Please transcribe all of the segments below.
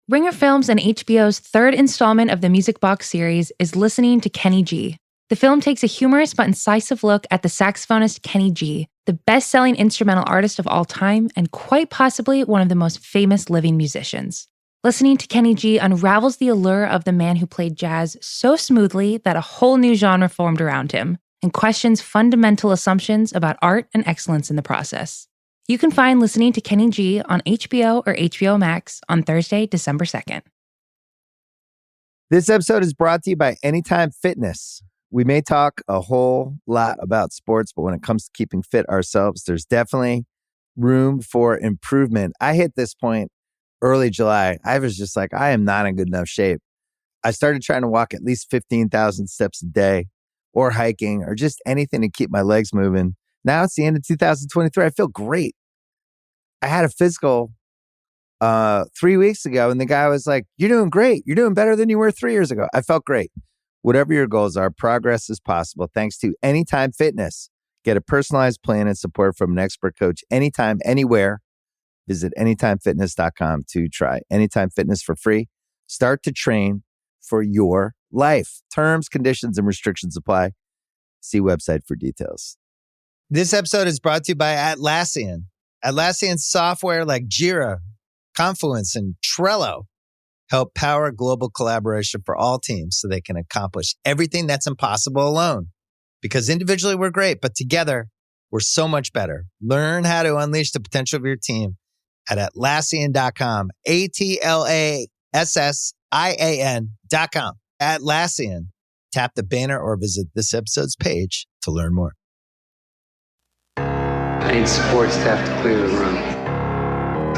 Ringer Films and HBO's third installment of the Music Box series is Listening to Kenny G. The film takes a humorous but incisive look at the saxophonist Kenny G, the best-selling instrumental artist of all time and quite possibly one of the most famous living musicians. Listening to Kenny G unravels the allure of the man who played jazz so smoothly that a whole new genre formed around him and questions fundamental assumptions about art and excellence in the process. You can find Listening to Kenny G on HBO or HBO Max on Thursday, December 2nd. This episode is brought to you by Anytime Fitness. We may talk a whole lot about sports, but when it comes to keeping fit ourselves, there's definitely room for improvement. I hit this point early July. I was just like, I am not in good enough shape. I started trying to walk at least 15,000 steps a day or hiking or just anything to keep my legs moving. Now it's the end of 2023. I feel great. I had a physical 3 weeks ago, and the guy was like, you're doing great. You're doing better than you were 3 years ago. I felt great. Whatever your goals are, progress is possible thanks to Anytime Fitness. Get a personalized plan and support from an expert coach anytime, anywhere. Visit anytimefitness.com to try Anytime Fitness for free. Start to train for your life. Terms, conditions, and restrictions apply. See website for details. This episode is brought to you by Atlassian. Atlassian software like Jira, Confluence, and Trello help power global collaboration for all teams so they can accomplish everything that's impossible alone. Because individually we're great, but together we're so much better. Learn how to unleash the potential of your team at Atlassian.com. Atlassian.com. Atlassian. Tap the banner or visit this episode's page to learn more. I need supports to have to clear the room.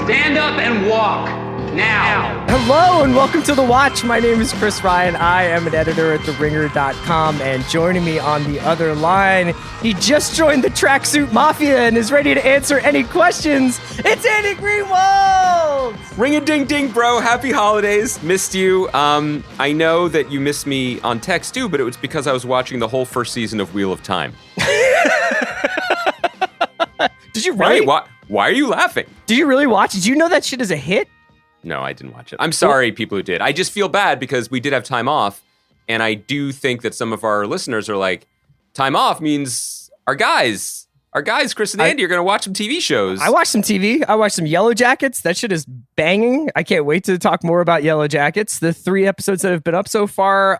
Stand up and walk now. Hello and welcome to The Watch. My name is Chris Ryan. I am an editor at TheRinger.com, and joining me on the other line, he just joined the Tracksuit Mafia and is ready to answer any questions. It's Andy Greenwald! Ring-a-ding-ding, bro. Happy holidays. Missed you. I know that you missed me on text too, but it was because I was watching the whole first season of Wheel of Time. Did you really? Right? Why are you laughing? Did you really watch? Did you know that shit is a hit? No, I didn't watch it. I'm sorry, people who did. I just feel bad because we did have time off, and I do think that some of our listeners are like, time off means our guys, Chris and Andy, are going to watch some TV shows. I watched some TV. I watched some Yellow Jackets. That shit is banging. I can't wait to talk more about Yellow Jackets. The 3 episodes that have been up so far,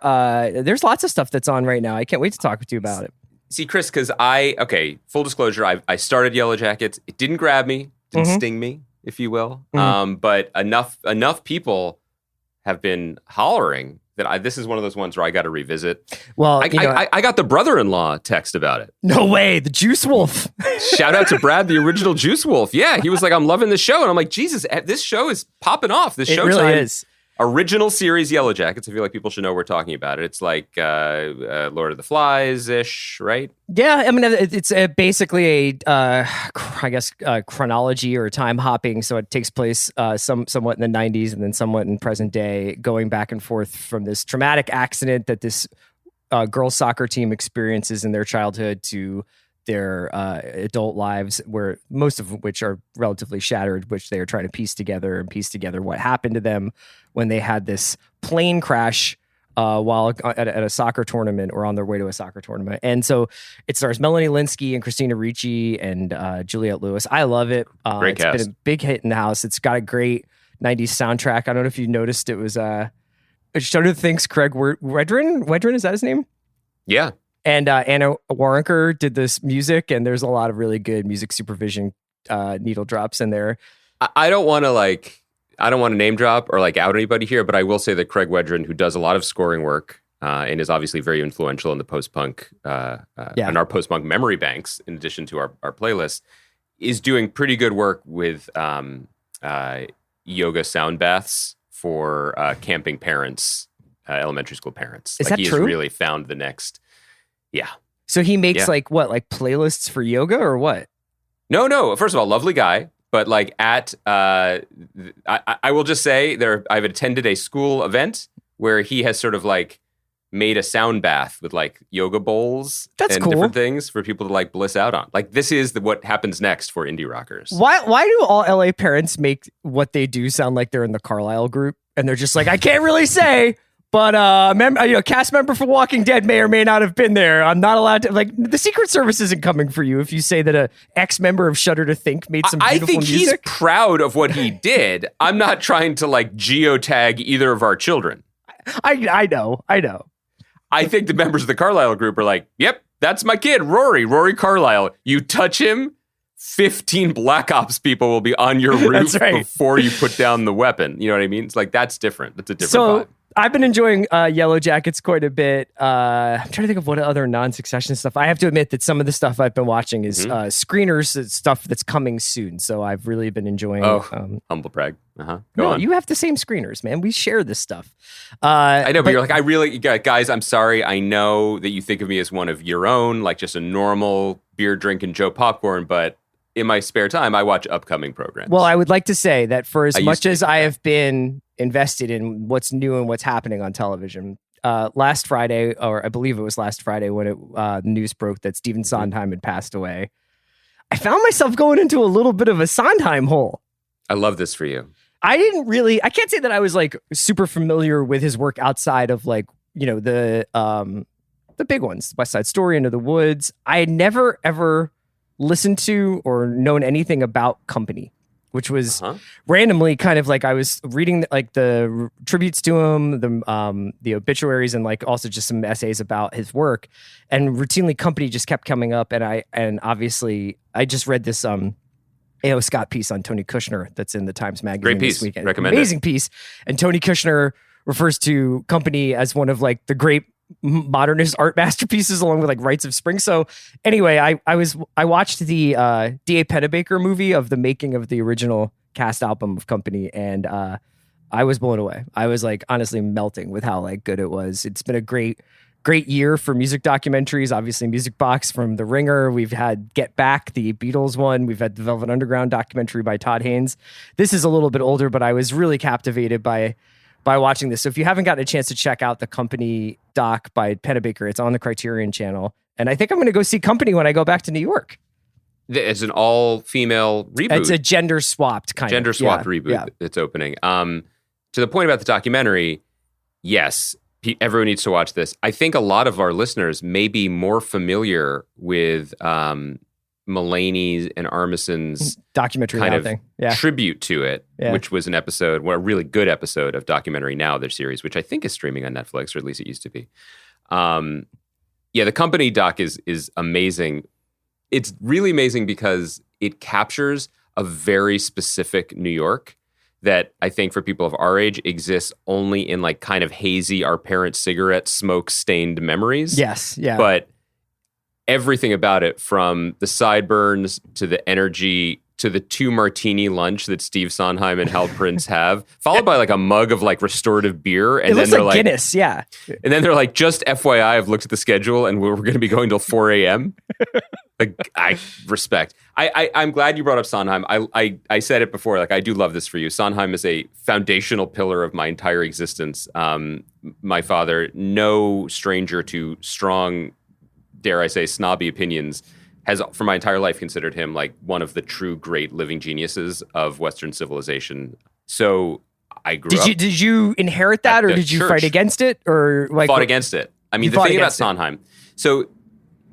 there's lots of stuff that's on right now. I can't wait to talk with you about it. See, Chris, because full disclosure, I started Yellow Jackets. It didn't grab me, didn't sting me, if you will. But enough people have been hollering that this is one of those ones where I got to revisit. Well, I got the brother-in-law text about it. No way, the Juice Wolf. Shout out to Brad, the original Juice Wolf. Yeah, he was like, I'm loving the show. And I'm like, Jesus, this show is popping off. This Showtime really is. Original series Yellow Jackets. I feel like people should know we're talking about it. It's like Lord of the Flies-ish, right? Yeah, I mean, it's basically a chronology or time hopping. So it takes place somewhat in the 90s and then somewhat in present day, going back and forth from this traumatic accident that this girls' soccer team experiences in their childhood to their adult lives, where most of which are relatively shattered, which they are trying to piece together what happened to them when they had this plane crash while at a soccer tournament or on their way to a soccer tournament. And so it stars Melanie Linsky and Christina Ricci and Juliette Lewis. I love it. Great cast. It's been a big hit in the house. It's got a great 90s soundtrack. I don't know if you noticed, it was Shudder thinks Craig Wedren, is that his name? Yeah. And Anna Warrenker did this music, and there's a lot of really good music supervision needle drops in there. I don't want to name drop or like out anybody here, but I will say that Craig Wedren, who does a lot of scoring work and is obviously very influential in the post-punk and our post-punk memory banks, in addition to our playlist, is doing pretty good work with yoga sound baths for camping parents, elementary school parents. Is that he true? has really found the next. Yeah. So he makes like playlists for yoga or what? No. First of all, lovely guy. But like I will just say I've attended a school event where he has sort of like made a sound bath with like yoga bowls and different things for people to like bliss out on. Like this is what happens next for indie rockers. Why do all LA parents make what they do sound like they're in the Carlisle group? And they're just like, I can't really say, but cast member for Walking Dead may or may not have been there. I'm not allowed to, like, the Secret Service isn't coming for you if you say that a ex-member of Shudder to Think made some beautiful music. I think he's proud of what he did. I'm not trying to, like, geotag either of our children. I know. I think the members of the Carlisle group are like, yep, that's my kid, Rory Carlisle. You touch him, 15 Black Ops people will be on your roof before you put down the weapon. You know what I mean? It's like, that's different. That's a different vibe. I've been enjoying Yellow Jackets quite a bit. I'm trying to think of what other non-Succession stuff. I have to admit that some of the stuff I've been watching is screeners, stuff that's coming soon. So I've really been enjoying. Humble brag. Go on. You have the same screeners, man. We share this stuff. I know, but you're like, guys, I'm sorry. I know that you think of me as one of your own, like just a normal beer drinking Joe Popcorn, but in my spare time, I watch upcoming programs. Well, I would like to say that for as much as I have been invested in what's new and what's happening on television, last Friday, or I believe it was last Friday when the news broke that Stephen Sondheim had passed away, I found myself going into a little bit of a Sondheim hole. I love this for you. I can't say that I was like super familiar with his work outside of like, the big ones, West Side Story, Into the Woods. I had never, ever listened to or known anything about Company, which was randomly kind of like I was reading like the tributes to him, the obituaries, and like also just some essays about his work, and routinely Company just kept coming up, and obviously I just read this A.O. Scott piece on Tony Kushner that's in the Times Magazine. Great piece. This weekend. Recommend Amazing piece, and Tony Kushner refers to Company as one of like the great modernist art masterpieces, along with like Rites of Spring. So anyway, I watched the D.A. Pennebaker movie of the making of the original cast album of Company, and I was blown away. I was like honestly melting with how like good it was. It's been a great year for music documentaries. Obviously, Music Box from The Ringer. We've had Get Back, the Beatles one. We've had the Velvet Underground documentary by Todd Haynes. This is a little bit older, but I was really captivated by watching this. So if you haven't gotten a chance to check out the Company doc by Pennebaker, it's on the Criterion channel. And I think I'm going to go see Company when I go back to New York. It's an all-female reboot. It's a gender-swapped kind of reboot that's opening. To the point about the documentary, yes, everyone needs to watch this. I think a lot of our listeners may be more familiar with Mulaney's and Armison's documentary kind of thing. Tribute to it, which was an episode, a really good episode of Documentary Now, their series, which I think is streaming on Netflix, or at least it used to be. The Company doc is amazing. It's really amazing because it captures a very specific New York that I think for people of our age exists only in like kind of hazy, our parents' cigarette smoke stained memories. Yes, yeah. But everything about it, from the sideburns to the energy to the 2 martini lunch that Steve Sondheim and Hal Prince have, followed by like a mug of like restorative beer. And it looks then they're like Guinness, yeah. And then they're like, just FYI, I've looked at the schedule and we're going to be going till 4 a.m. Like, I respect. I'm glad you brought up Sondheim. I said it before, like, I do love this for you. Sondheim is a foundational pillar of my entire existence. My father, no stranger to strong, dare I say, snobby opinions, has for my entire life considered him like one of the true great living geniuses of Western civilization. So I grew up. Did you inherit that, or did you fight against it, or like fought against it? I mean, the thing about Sondheim, so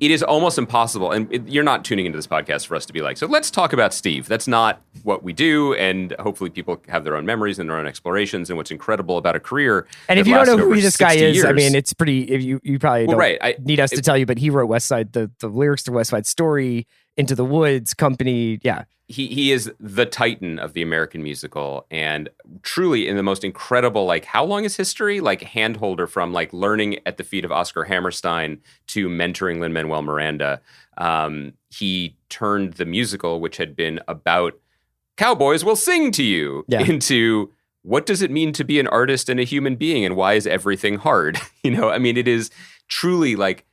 it is almost impossible, and you're not tuning into this podcast for us to be like, so let's talk about Steve. That's not what we do, and hopefully people have their own memories and their own explorations and what's incredible about a career. And if you don't know who this guy is, I mean, it's pretty, if you probably don't need us to tell you, but he wrote West Side, the lyrics to West Side Story, Into the Woods, Company, yeah. He is the titan of the American musical, and truly in the most incredible, like, how long is history? Like, handholder from like learning at the feet of Oscar Hammerstein to mentoring Lin-Manuel Miranda. He turned the musical, which had been about cowboys will sing to you, into what does it mean to be an artist and a human being, and why is everything hard? I mean, it is truly like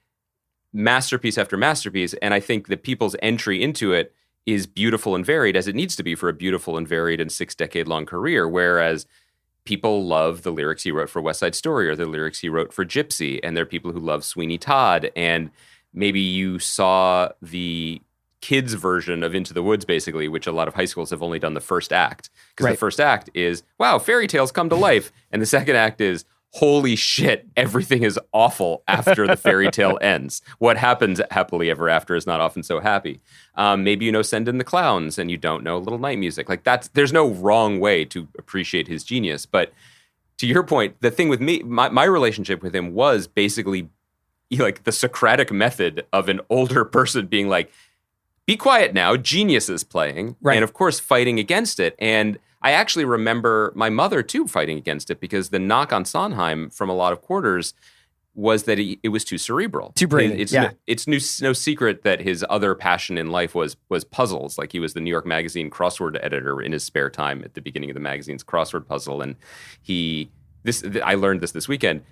masterpiece after masterpiece, and I think that people's entry into it is beautiful and varied, as it needs to be for a beautiful and varied and 6-decade-long career, whereas people love the lyrics he wrote for West Side Story or the lyrics he wrote for Gypsy, and there are people who love Sweeney Todd, and maybe you saw the kids version of Into the Woods, basically, which a lot of high schools have only done the first act. Because the first act is, wow, fairy tales come to life. And the second act is, holy shit, everything is awful after the fairy tale ends. What happens happily ever after is not often so happy. Maybe you know Send in the Clowns and you don't know Little Night Music. Like there's no wrong way to appreciate his genius. But to your point, the thing with me, my relationship with him was basically like the Socratic method of an older person being like, be quiet now, genius is playing. Right. And of course, fighting against it. And I actually remember my mother, too, fighting against it because the knock on Sondheim from a lot of quarters was that it was too cerebral. Too brainy. It's no secret that his other passion in life was puzzles. Like he was the New York Magazine crossword editor in his spare time at the beginning of the magazine's crossword puzzle. And I learned this weekend.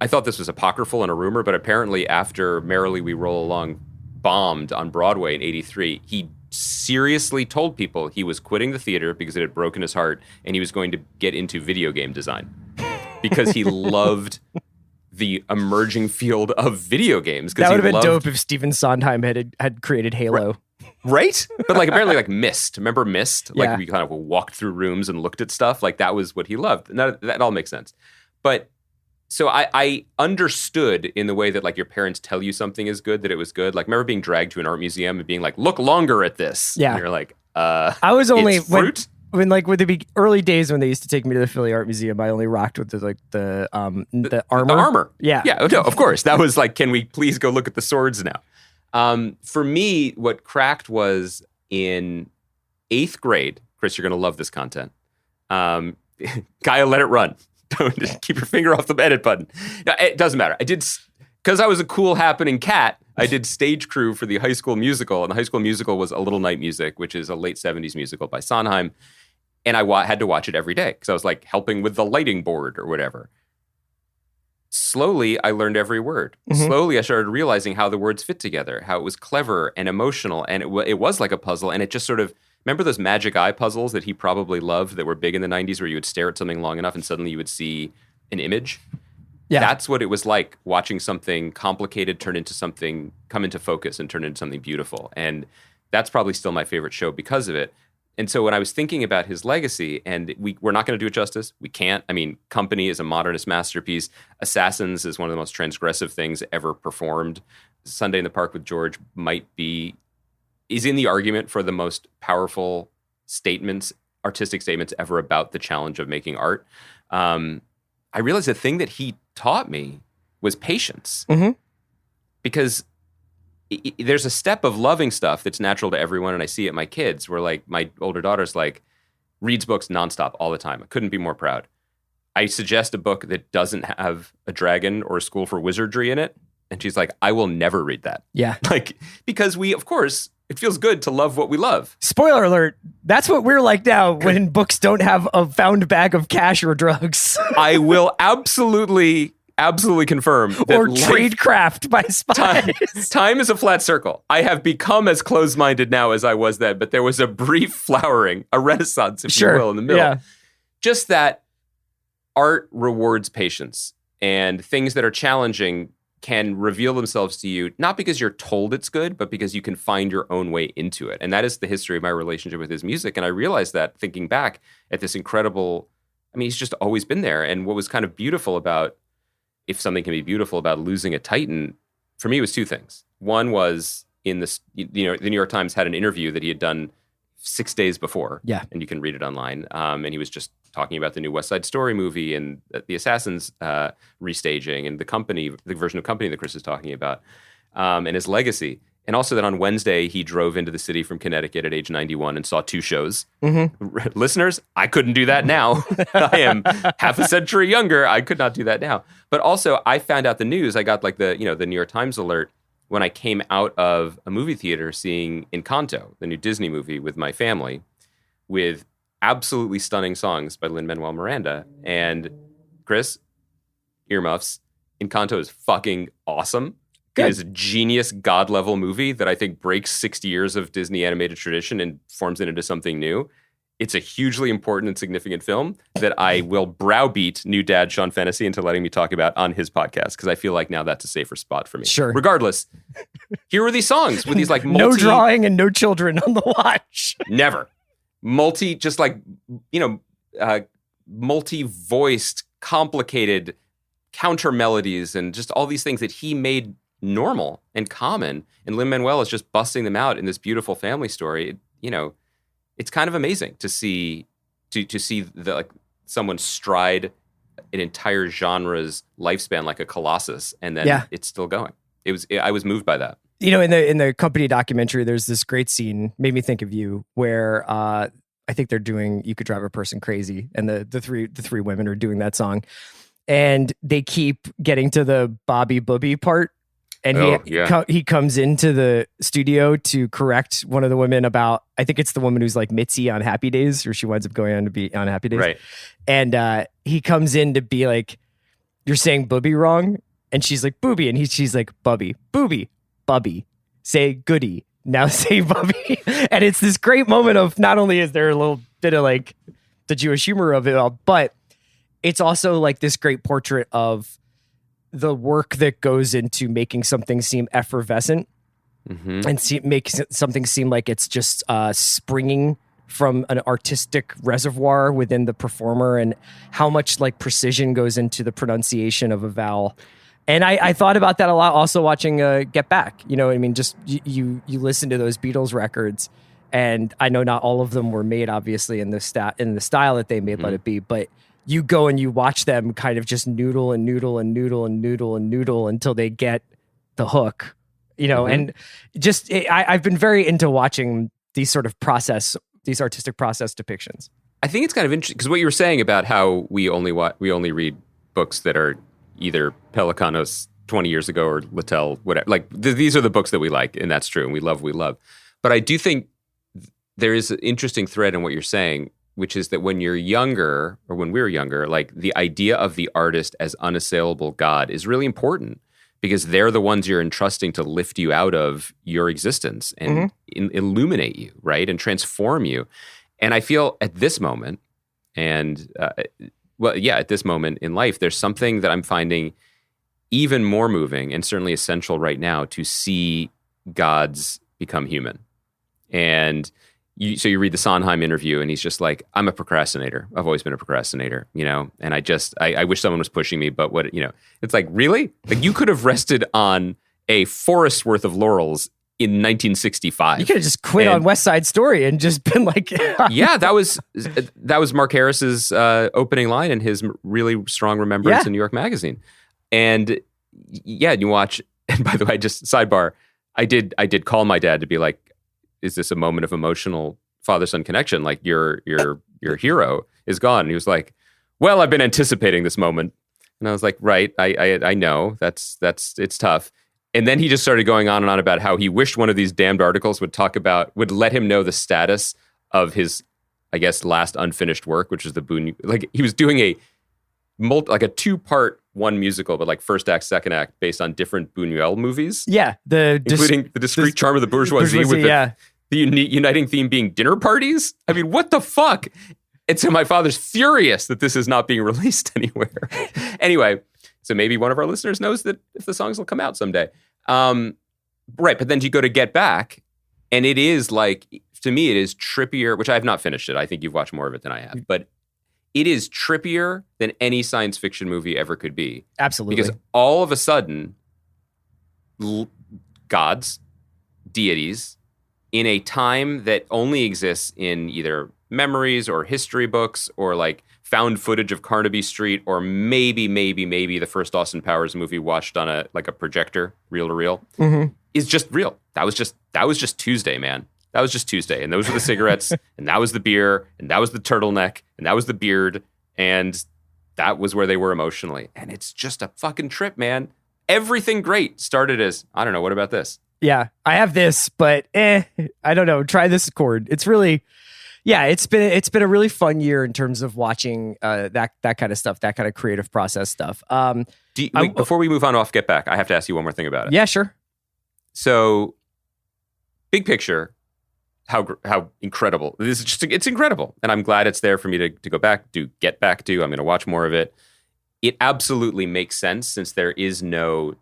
I thought this was apocryphal and a rumor, but apparently after Merrily We Roll Along bombed on Broadway in '83, he seriously told people he was quitting the theater because it had broken his heart and he was going to get into video game design because he loved the emerging field of video games. That would have been dope if Stephen Sondheim had created Halo. Right? But like apparently like Myst. Remember Myst? Like we kind of walked through rooms and looked at stuff. Like that was what he loved. And that all makes sense. But so I understood in the way that like your parents tell you something is good, that it was good. Like remember being dragged to an art museum and being like, look longer at this. Yeah. And you're like, I was only fruit? When like with the early days when they used to take me to the Philly Art Museum, I only rocked with the armor. The armor. Yeah. Yeah. No, of course. That was like, can we please go look at the swords now? For me, what cracked was in 8th grade. Chris, you're going to love this content. Gaia, Let It Run. Don't just keep your finger off the edit button. No, it doesn't matter. I did, because I was a cool happening cat, I did stage crew for the High School Musical. And the High School Musical was A Little Night Music, which is a late 70s musical by Sondheim. And I had to watch it every day because I was like helping with the lighting board or whatever. Slowly, I learned every word. Mm-hmm. Slowly, I started realizing how the words fit together, how it was clever and emotional. And it was like a puzzle. And it just sort of, remember those magic eye puzzles that he probably loved that were big in the 90s where you would stare at something long enough and suddenly you would see an image? Yeah. That's what it was like watching something complicated come into focus and turn into something beautiful. And that's probably still my favorite show because of it. And so when I was thinking about his legacy, and we're not going to do it justice. We can't. I mean, Company is a modernist masterpiece. Assassins is one of the most transgressive things ever performed. Sunday in the Park with George is in the argument for the most powerful artistic statements ever about the challenge of making art. I realized the thing that he taught me was patience. Mm-hmm. Because there's a step of loving stuff that's natural to everyone, and I see it in my kids, where like my older daughter's like, reads books nonstop all the time. I couldn't be more proud. I suggest a book that doesn't have a dragon or a school for wizardry in it, and she's like, I will never read that. Yeah. Like, because of course, it feels good to love what we love. Spoiler alert, that's what we're like now when books don't have a found bag of cash or drugs. I will absolutely confirm that or tradecraft by spies. Time is a flat circle. I have become as closed-minded now as I was then, but there was a brief flowering, a renaissance, if you will, in the middle. Yeah. Just that art rewards patience, and things that are challenging can reveal themselves to you, not because you're told it's good, but because you can find your own way into it. And that is the history of my relationship with his music. And I realized that thinking back at this incredible, he's just always been there. And what was kind of beautiful about, if something can be beautiful about losing a Titan, for me, it was two things. One was in this, the New York Times had an interview that he had done 6 days before. Yeah. And you can read it online. And he was just talking about the new West Side Story movie and the Assassins restaging and the version of Company that Chris is talking about, and his legacy. And also that on Wednesday, he drove into the city from Connecticut at age 91 and saw 2 shows. Mm-hmm. Listeners, I couldn't do that now. I am half a century younger. I could not do that now. But also, I found out the news. I got like the New York Times alert when I came out of a movie theater seeing Encanto, the new Disney movie, with my family, with absolutely stunning songs by Lin-Manuel Miranda. And Chris, earmuffs, Encanto is fucking awesome. Good. It is a genius God-level movie that I think breaks 60 years of Disney animated tradition and forms it into something new. it's a hugely important and significant film that I will browbeat new dad Sean Fennessy into letting me talk about on his podcast, because I feel like now that's a safer spot for me. Sure. Regardless, here are these songs with these like no drawing and no children on the watch. Never. Multi-voiced, complicated counter melodies and just all these things that he made normal and common. And Lin-Manuel is just busting them out in this beautiful family story. It's kind of amazing to see someone stride an entire genre's lifespan like a colossus, and then it's still going. I was moved by that. In the company documentary, there's this great scene, made me think of you, where I think they're doing "You Could Drive a Person Crazy," and the three women are doing that song, and they keep getting to the Bobby Booby part. And he comes into the studio to correct one of the women about, I think it's the woman who's like Mitzi on Happy Days, or she winds up going on to be on Happy Days. Right. And he comes in to be like, "You're saying booby wrong." And she's like, "Booby." And she's like, "Bubby, booby, bubby, say goody, now say bubby." And it's this great moment of, not only is there a little bit of like the Jewish humor of it all, but it's also like this great portrait of the work that goes into making something seem effervescent and make something seem like it's just springing from an artistic reservoir within the performer, and how much like precision goes into the pronunciation of a vowel. And I thought about that a lot also watching Get Back. Just you listen to those Beatles records, and I know not all of them were made obviously in the style that they made Let It Be, but you go and you watch them kind of just noodle and noodle and noodle and noodle and noodle until they get the hook, and just, I've been very into watching these sort of these artistic process depictions. I think it's kind of interesting, because what you were saying about how we only read books that are either Pelicanos 20 years ago or Littell, whatever. Like these are the books that we like, and that's true, and we love. But I do think there is an interesting thread in what you're saying, which is that when you're younger, or when we were younger, like the idea of the artist as unassailable God is really important, because they're the ones you're entrusting to lift you out of your existence and illuminate you, right? And transform you. And I feel at this moment, at this moment in life, there's something that I'm finding even more moving and certainly essential right now, to see gods become human. And so you read the Sondheim interview, and he's just like, "I'm a procrastinator. I've always been a procrastinator, and I wish someone was pushing me, but it's like, really? Like, you could have rested on a forest's worth of laurels in 1965. You could have just quit on West Side Story and just been like, yeah, that was Mark Harris's opening line in his really strong remembrance in New York Magazine. And you watch, and by the way, just sidebar, I did call my dad to be like, "Is this a moment of emotional father-son connection? Like your hero is gone." And he was like, "Well, I've been anticipating this moment." And I was like, "Right, I know it's tough." And then he just started going on and on about how he wished one of these damned articles would let him know the status of his, I guess, last unfinished work, which is the Boone. Like, he was doing a 2-part one musical, but like first act, second act, based on different Buñuel movies. Yeah, including the discreet charm of the bourgeoisie with the uniting theme being dinner parties. I mean, what the fuck? And so my father's furious that this is not being released anywhere. Anyway, so maybe one of our listeners knows that if the songs will come out someday. Right, but then you go to Get Back, and it is like, to me, it is trippier, which I have not finished it. I think you've watched more of it than I have, but it is trippier than any science fiction movie ever could be. Absolutely. Because all of a sudden, gods, deities, in a time that only exists in either memories or history books or like found footage of Carnaby Street, or maybe the first Austin Powers movie watched on a projector, reel to reel, is just real. That was just Tuesday, man. That was just Tuesday. And those were the cigarettes, and that was the beer, and that was the turtleneck, and that was the beard, and that was where they were emotionally. And it's just a fucking trip, man. Everything great started as, I don't know, what about this? Yeah, I have this, but I don't know. Try this chord. It's really, it's been a really fun year in terms of watching that kind of stuff, that kind of creative process stuff. Before we move on off Get Back, I have to ask you one more thing about it. Yeah, sure. So, big picture, how incredible this is. It's incredible, and I'm glad it's there for me to get back to. I'm going to watch more of it. It absolutely makes sense since there is no.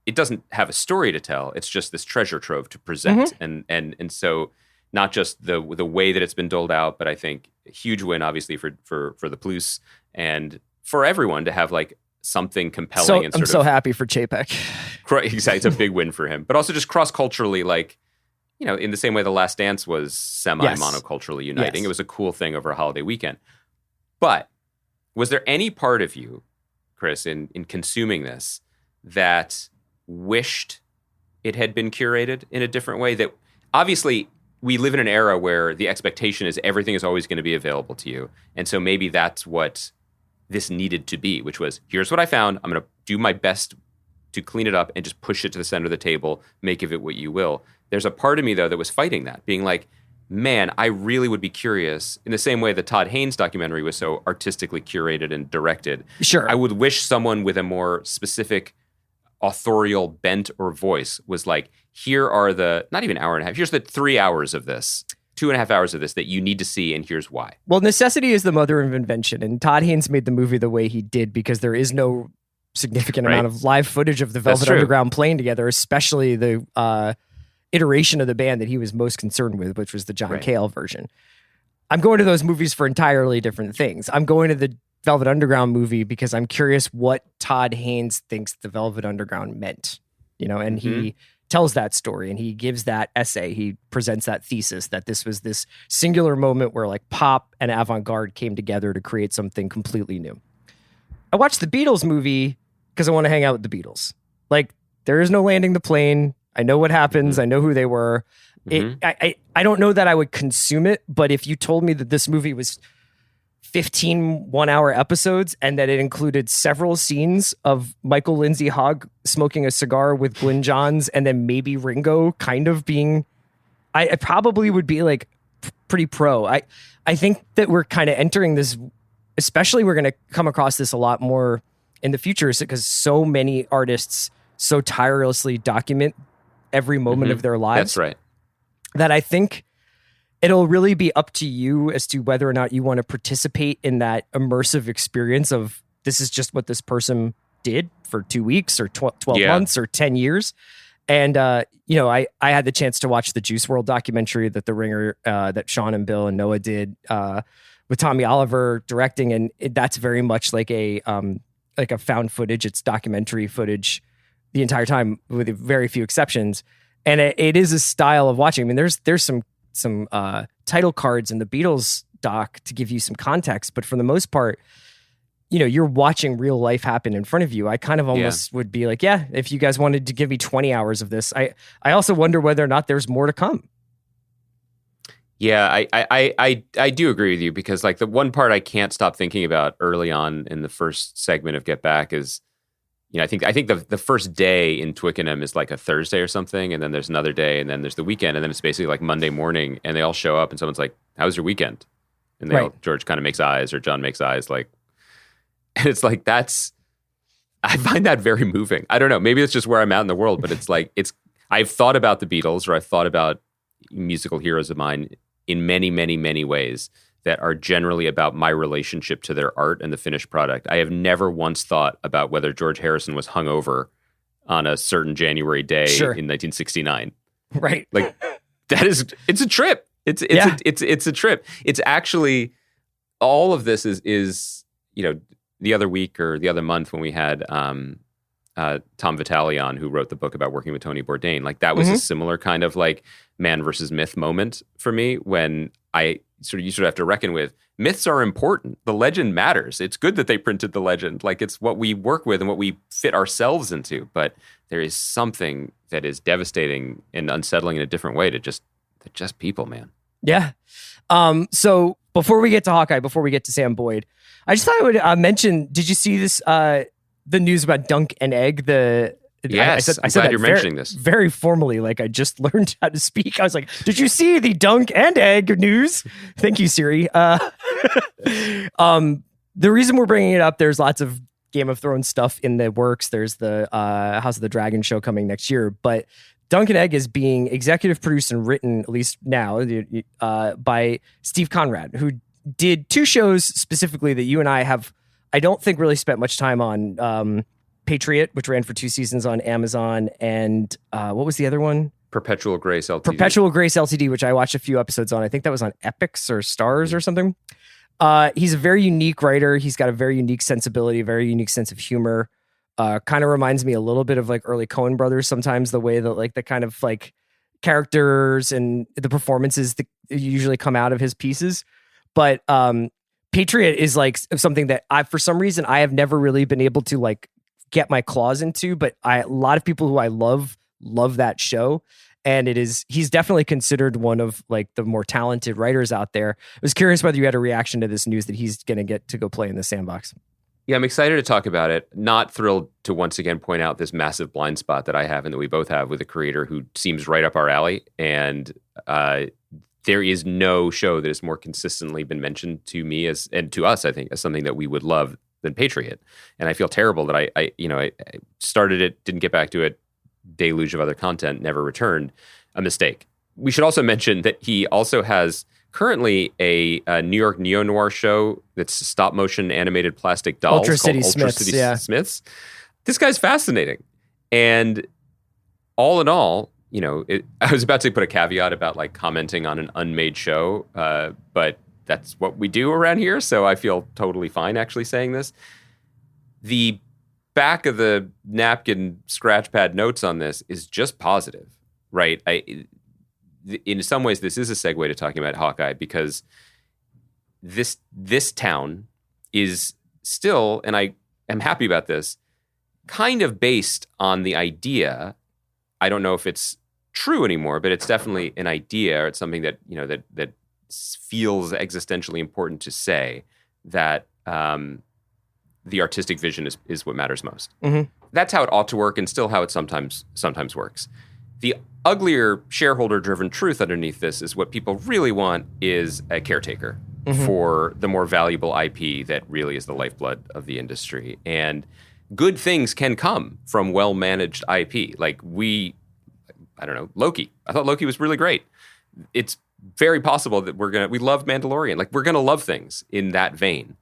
It doesn't have a story to tell. It's just this treasure trove to present, and so not just the way that it's been doled out, but I think a huge win, obviously for the Plus and for everyone to have like something compelling. So and I'm so happy for Chapek. Exactly, it's a big win for him, but also just cross culturally, like in the same way The Last Dance was semi-monoculturally uniting. It was a cool thing over a holiday weekend. But was there any part of you, Chris, in consuming this that wished it had been curated in a different way? That obviously we live in an era where the expectation is everything is always going to be available to you. And so maybe that's what this needed to be, which was, here's what I found. I'm going to do my best to clean it up and just push it to the center of the table, make of it what you will. There's a part of me, though, that was fighting that, being like, man, I really would be curious, in the same way the Todd Haynes documentary was so artistically curated and directed. Sure. I would wish someone with a more specific authorial bent or voice was like, here are the, not even hour and a half, here's the 3 hours of this, 2.5 hours of this that you need to see, and here's why. Well, necessity is the mother of invention, and Todd Haynes made the movie the way he did because there is no significant amount of live footage of the Velvet Underground playing together, especially the iteration of the band that he was most concerned with, which was the John Cale version. I'm going to those movies for entirely different things. I'm going to the Velvet Underground movie because I'm curious what Todd Haynes thinks the Velvet Underground meant, and he tells that story and he gives that essay. He presents that thesis that this was this singular moment where like pop and avant-garde came together to create something completely new. I watched the Beatles movie because I want to hang out with the Beatles. Like, there is no landing the plane. I know what happens. I know who they were. I don't know that I would consume it, but if you told me that this movie was 15 one-hour episodes and that it included several scenes of Michael Lindsay Hogg smoking a cigar with Glyn Johns and then maybe Ringo kind of being, I probably would be like pretty pro. I think that we're kind of entering this, especially we're going to come across this a lot more in the future because so many artists so tirelessly document every moment of their lives. That's right. That I think it'll really be up to you as to whether or not you want to participate in that immersive experience of this is just what this person did for 2 weeks or 12 months or 10 years. And, I had the chance to watch the Juice WRLD documentary that The Ringer, that Sean and Bill and Noah did with Tommy Oliver directing. And that's very much like a found footage. It's documentary footage the entire time with very few exceptions. And it is a style of watching. I mean, there's some title cards in the Beatles doc to give you some context, but for the most part, you're watching real life happen in front of you. I kind of almost would be like, yeah, if you guys wanted to give me 20 hours of this, I also wonder whether or not there's more to come. Yeah, I do agree with you because like the one part I can't stop thinking about early on in the first segment of Get Back is, I think the first day in Twickenham is like a Thursday or something, and then there's another day, and then there's the weekend, and then it's basically like Monday morning, and they all show up, and someone's like, "How was your weekend?" And George kind of makes eyes, or John makes eyes, like, and it's like I find that very moving. I don't know, maybe it's just where I'm at in the world, but it's like I've thought about the Beatles, or I've thought about musical heroes of mine in many, many, many ways that are generally about my relationship to their art and the finished product. I have never once thought about whether George Harrison was hungover on a certain January day in 1969. Right. Like it's a trip. It's a trip. It's actually, all of this is the other week or the other month when we had Tom Vitale on, who wrote the book about working with Tony Bourdain. Like that was a similar kind of like man versus myth moment for me when you sort of have to reckon with myths are important. The legend matters. It's good that they printed the legend. Like it's what we work with and what we fit ourselves into. But there is something that is devastating and unsettling in a different way to just people, man. Yeah. So before we get to Hawkeye, before we get to Sam Boyd, I just thought I would mention, did you see this, the news about Dunk and Egg? Yes, I said glad you're mentioning this. Very formally, like I just learned how to speak. I was like, did you see the Dunk and Egg news? Thank you, Siri. The reason we're bringing it up, there's lots of Game of Thrones stuff in the works. There's the House of the Dragon show coming next year, but Duncan Egg is being executive produced and written, at least now, by Steve Conrad, who did 2 shows specifically that you and I don't think really spent much time on. Patriot, which ran for 2 seasons on Amazon, and what was the other one? Perpetual Grace Ltd. Perpetual Grace Ltd, which I watched a few episodes on. I think that was on Epix or Stars or something. He's a very unique writer. He's got a very unique sensibility, a very unique sense of humor. Kind of reminds me a little bit of like early Coen brothers sometimes, the way that like the kind of like characters and the performances that usually come out of his pieces. But Patriot is like something that for some reason I have never really been able to like get my claws into, but a lot of people who I love that show. And he's definitely considered one of like the more talented writers out there. I was curious whether you had a reaction to this news that he's going to get to go play in the Sandbox. Yeah, I'm excited to talk about it. Not thrilled to once again point out this massive blind spot that I have and that we both have with a creator who seems right up our alley. And there is no show that has more consistently been mentioned to me and to us, I think, as something that we would love than Patriot. And I feel terrible that I started it, didn't get back to it, deluge of other content, never returned. A mistake. We should also mention that he also has currently a New York neo-noir show that's stop motion animated plastic dolls Ultra called City Ultra Smiths, City Smiths. This guy's fascinating. And all in all, I was about to put a caveat about like commenting on an unmade show, but that's what we do around here. So I feel totally fine actually saying this. The back of the napkin scratch pad notes on this is just positive, right? In some ways, this is a segue to talking about Hawkeye because this town is still, and I am happy about this, kind of based on the idea. I don't know if it's true anymore, but it's definitely an idea, or it's something that that feels existentially important to say, that the artistic vision is what matters most. Mm-hmm. That's how it ought to work, and still how it sometimes works. The uglier shareholder-driven truth underneath this is what people really want is a caretaker for the more valuable IP that really is the lifeblood of the industry. And good things can come from well-managed IP. Like I don't know, Loki. I thought Loki was really great. It's very possible that we love Mandalorian. Like, we're going to love things in that vein.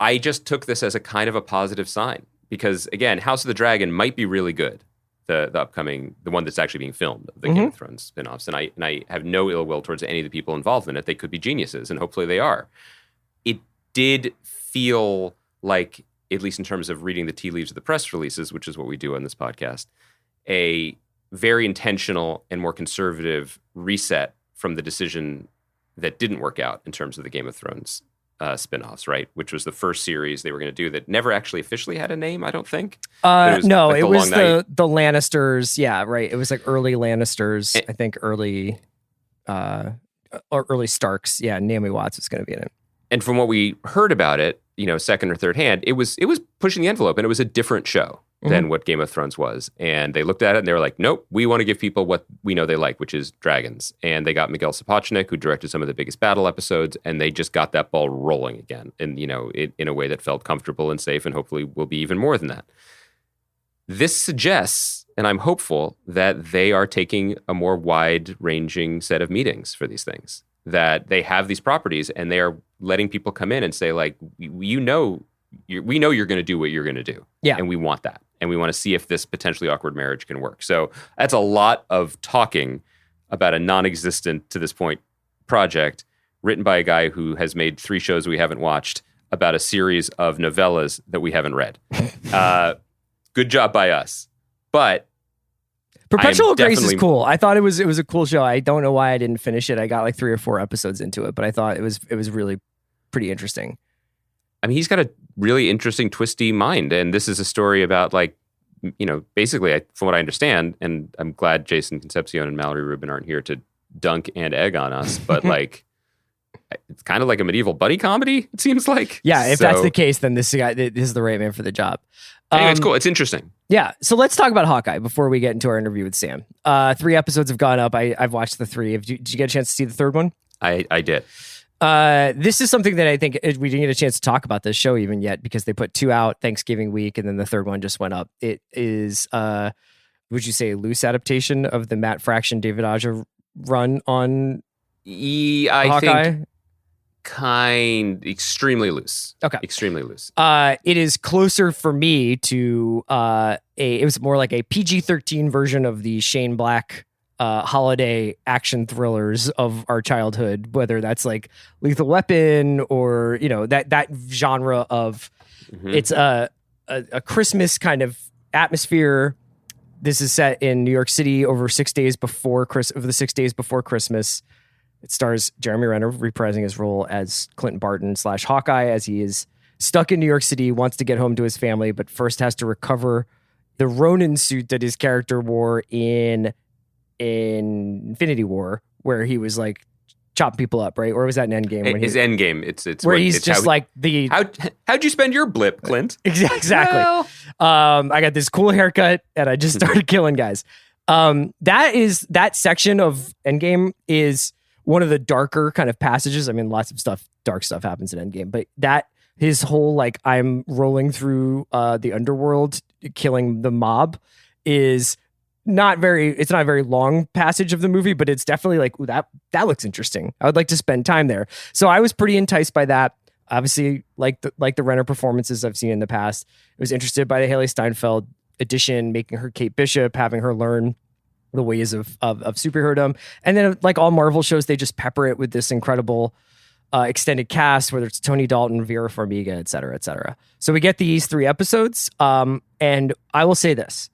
I just took this as a kind of a positive sign because, again, House of the Dragon might be really good. The upcoming, the one that's actually being filmed, the Game of Thrones spinoffs. And I have no ill will towards any of the people involved in it. They could be geniuses, and hopefully they are. It did feel like, at least in terms of reading the tea leaves of the press releases, which is what we do on this podcast, a very intentional and more conservative reset from the decision that didn't work out in terms of the Game of Thrones spinoffs, right? Which was the first series they were going to do that never actually officially had a name, I don't think. No, it was the Lannisters. Yeah, right. It was like early Lannisters. I think early Starks. Yeah, Naomi Watts was going to be in it. And from what we heard about it, second or third hand, it was pushing the envelope, and it was a different show than what Game of Thrones was. And they looked at it and they were like, nope, we want to give people what we know they like, which is dragons. And they got Miguel Sapochnik, who directed some of the biggest battle episodes, and they just got that ball rolling again. And, in a way that felt comfortable and safe, and hopefully will be even more than that. This suggests, and I'm hopeful, that they are taking a more wide-ranging set of meetings for these things. That they have these properties and they are letting people come in and say, like, we know you're going to do what you're going to do. Yeah. And we want that. And we want to see if this potentially awkward marriage can work. So that's a lot of talking about a non-existent, to this point, project written by a guy who has made 3 shows we haven't watched about a series of novellas that we haven't read. Good job by us. But Perpetual Grace is cool. I thought it was a cool show. I don't know why I didn't finish it. I got like 3 or 4 episodes into it, but I thought it was really pretty interesting. I mean, he's got a really interesting, twisty mind. And this is a story about, like, basically, from what I understand, and I'm glad Jason Concepcion and Mallory Rubin aren't here to dunk and egg on us, but like, it's kind of like a medieval buddy comedy, it seems like. Yeah, if that's the case, then this is the right man for the job. Anyway, it's cool. It's interesting. Yeah. So let's talk about Hawkeye before we get into our interview with Sam. 3 episodes have gone up. I've watched the 3. Did you get a chance to see the 3rd one? I did. This is something that I think we didn't get a chance to talk about this show even yet because they put 2 out Thanksgiving week and then the 3rd one just went up. It is would you say, loose adaptation of the Matt Fraction, David Aja run on I Hawkeye? think extremely loose. Okay. Extremely loose. It is closer for me to it was more like a PG-13 version of the Shane Black holiday action thrillers of our childhood, whether that's like Lethal Weapon or, that genre of it's a Christmas kind of atmosphere. This is set in New York City over 6 days before the 6 days before Christmas. It stars Jeremy Renner reprising his role as Clint Barton / Hawkeye as he is stuck in New York City, wants to get home to his family, but first has to recover the Ronin suit that his character wore in Infinity War, where he was like chopping people up, right? Or was that in Endgame? His Endgame. It's where he's just like the how'd you spend your blip, Clint? Exactly. Well. I got this cool haircut and I just started killing guys. That section of Endgame is one of the darker kind of passages. I mean, lots of dark stuff happens in Endgame, but that his whole like I'm rolling through the underworld, killing the mob is not very long passage of the movie, but it's definitely like, ooh, that looks interesting. I would like to spend time there. So I was pretty enticed by that. Obviously, like the Renner performances I've seen in the past. I was interested by the Haley Steinfeld edition, making her Kate Bishop, having her learn the ways of superherodom. And then like all Marvel shows, they just pepper it with this incredible extended cast, whether it's Tony Dalton, Vera Farmiga, et cetera, et cetera. So we get these 3 episodes. And I will say this.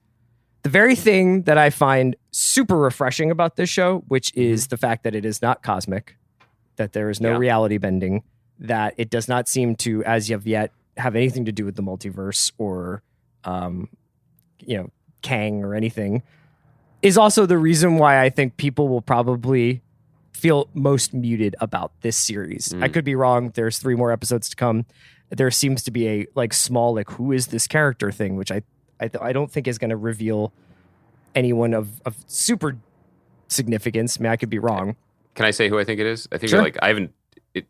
The very thing that I find super refreshing about this show, which is the fact that it is not cosmic, that there is no reality bending, that it does not seem to, as of yet, have anything to do with the multiverse or, Kang or anything, is also the reason why I think people will probably feel most muted about this series. I could be wrong. There's 3 more episodes to come. There seems to be a like small, like, who is this character thing, which I don't think is going to reveal anyone of super significance. I mean, I could be wrong. Can I say who I think it is? I think Sure. like I haven't.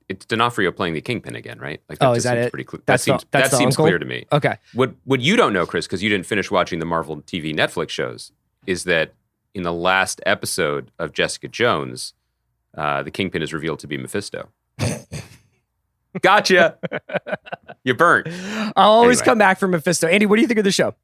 It's D'Onofrio playing the Kingpin again, right? Like Is that it? Pretty clear. That seems clear to me. Okay. What you don't know, Chris, because you didn't finish watching the Marvel TV Netflix shows, is that in the last episode of Jessica Jones, the Kingpin is revealed to be Mephisto. Gotcha. You burnt. I'll always come back from Mephisto. Andy, what do you think of the show?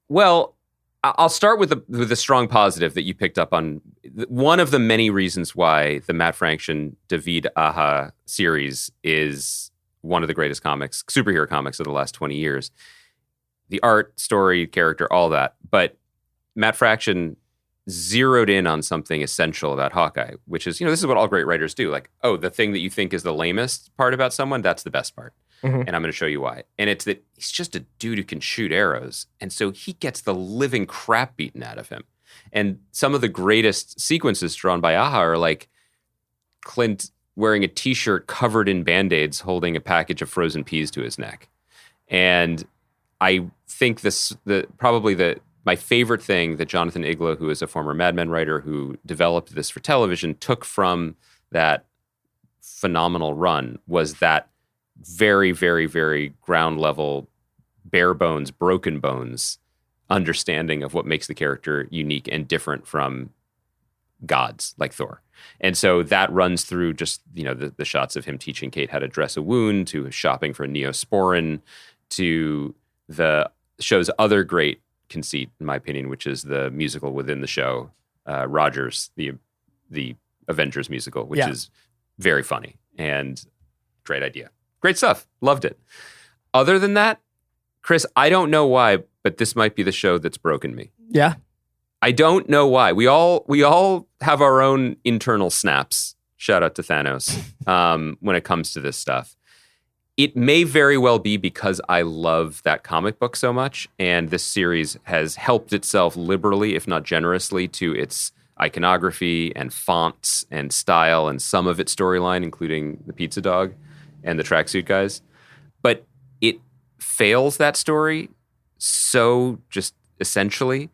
Well, I'll start with the strong positive that you picked up on. One of the many reasons why the Matt Fraction, David Aja series is one of the greatest superhero comics of the last 20 years. The art, story, character, all that. But Matt Fraction zeroed in on something essential about Hawkeye, which is, this is what all great writers do. Like, the thing that you think is the lamest part about someone, that's the best part. And I'm going to show you why. And it's that he's just a dude who can shoot arrows. And so he gets the living crap beaten out of him. And some of the greatest sequences drawn by Aja are like Clint wearing a t-shirt covered in Band-Aids holding a package of frozen peas to his neck. And I think my favorite thing that Jonathan Iglo, who is a former Mad Men writer who developed this for television, took from that phenomenal run was that very, very, very ground level, bare bones, broken bones understanding of what makes the character unique and different from gods like Thor. And so that runs through just, the shots of him teaching Kate how to dress a wound, to shopping for Neosporin, to the show's other great conceit, in my opinion, which is the musical within the show, Rogers, the Avengers musical, which is very funny and great idea. Great stuff. Loved it. Other than that, Chris, I don't know why, but this might be the show that's broken me. Yeah. I don't know why. We all have our own internal snaps. Shout out to Thanos when it comes to this stuff. It may very well be because I love that comic book so much, and this series has helped itself liberally, if not generously, to its iconography and fonts and style and some of its storyline, including the pizza dog and the tracksuit guys. But it fails that story so just essentially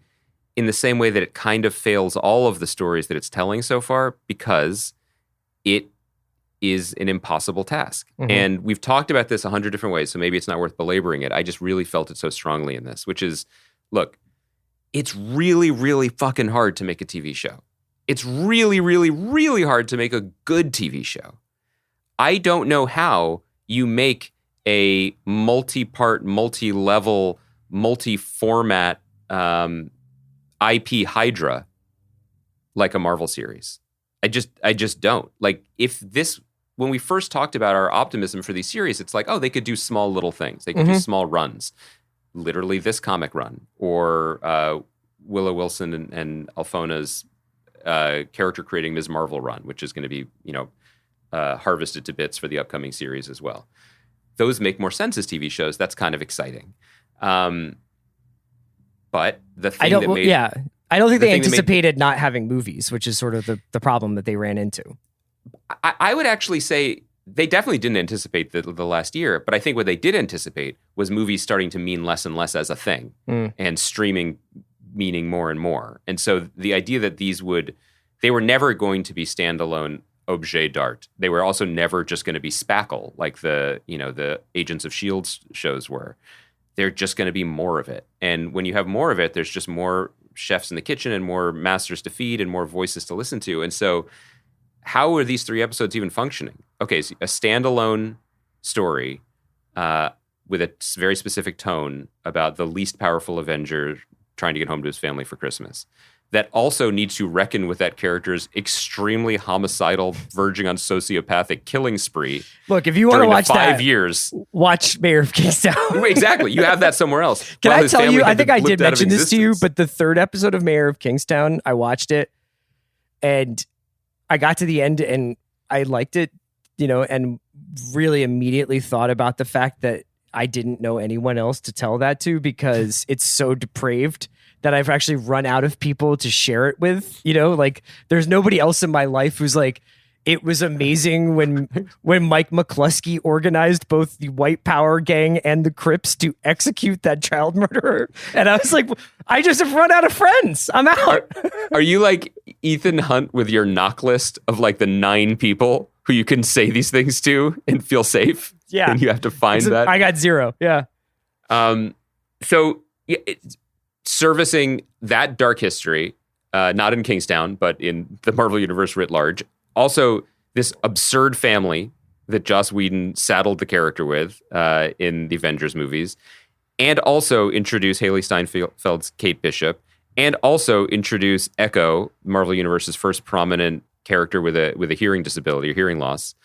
in the same way that it kind of fails all of the stories that it's telling so far, because it is an impossible task. And we've talked about this 100 different ways, so maybe it's not worth belaboring it. I just really felt it so strongly in this, which is, look, it's really, really fucking hard to make a TV show. It's really, really, really hard to make a good TV show. I don't know how you make a multi-part, multi-level, multi-format IP Hydra like a Marvel series. I just don't. Like, when we first talked about our optimism for these series, it's like, oh, they could do small little things. They could do small runs. Literally this comic run, or Willow Wilson and Alphona's character creating Ms. Marvel run, which is going to be, harvested to bits for the upcoming series as well. Those make more sense as TV shows. That's kind of exciting. But the thing that made... Yeah, I don't think they anticipated not having movies, which is sort of the problem that they ran into. I would actually say they definitely didn't anticipate the last year, but I think what they did anticipate was movies starting to mean less and less as a thing, and streaming meaning more and more. And so the idea that they were never going to be standalone objet d'art. They were also never just going to be spackle like the Agents of S.H.I.E.L.D. shows were. They're just going to be more of it. And when you have more of it, there's just more chefs in the kitchen and more masters to feed and more voices to listen to. And so how are these 3 episodes even functioning? Okay, so a standalone story with a very specific tone about the least powerful Avenger trying to get home to his family for Christmas, that also needs to reckon with that character's extremely homicidal, verging on sociopathic killing spree. Look, if you want to watch 5 years, watch Mayor of Kingstown. Exactly, you have that somewhere else. Can I tell you? I think I did mention this to you, but the 3rd episode of Mayor of Kingstown, I watched it, and I got to the end, and I liked it, and really immediately thought about the fact that I didn't know anyone else to tell that to, because it's so depraved that I've actually run out of people to share it with. Like, there's nobody else in my life who's like, it was amazing when Mike McCluskey organized both the White Power Gang and the Crips to execute that child murderer. And I was like, I just have run out of friends. I'm out. Are you like Ethan Hunt with your knock list of like the 9 people who you can say these things to and feel safe? Yeah. And you have to find that. I got 0. Yeah. So servicing that dark history, not in Kingstown, but in the Marvel Universe writ large. Also, this absurd family that Joss Whedon saddled the character with in the Avengers movies, and also introduce Haley Steinfeld's Kate Bishop, and also introduce Echo, Marvel Universe's first prominent character with a hearing disability or hearing loss,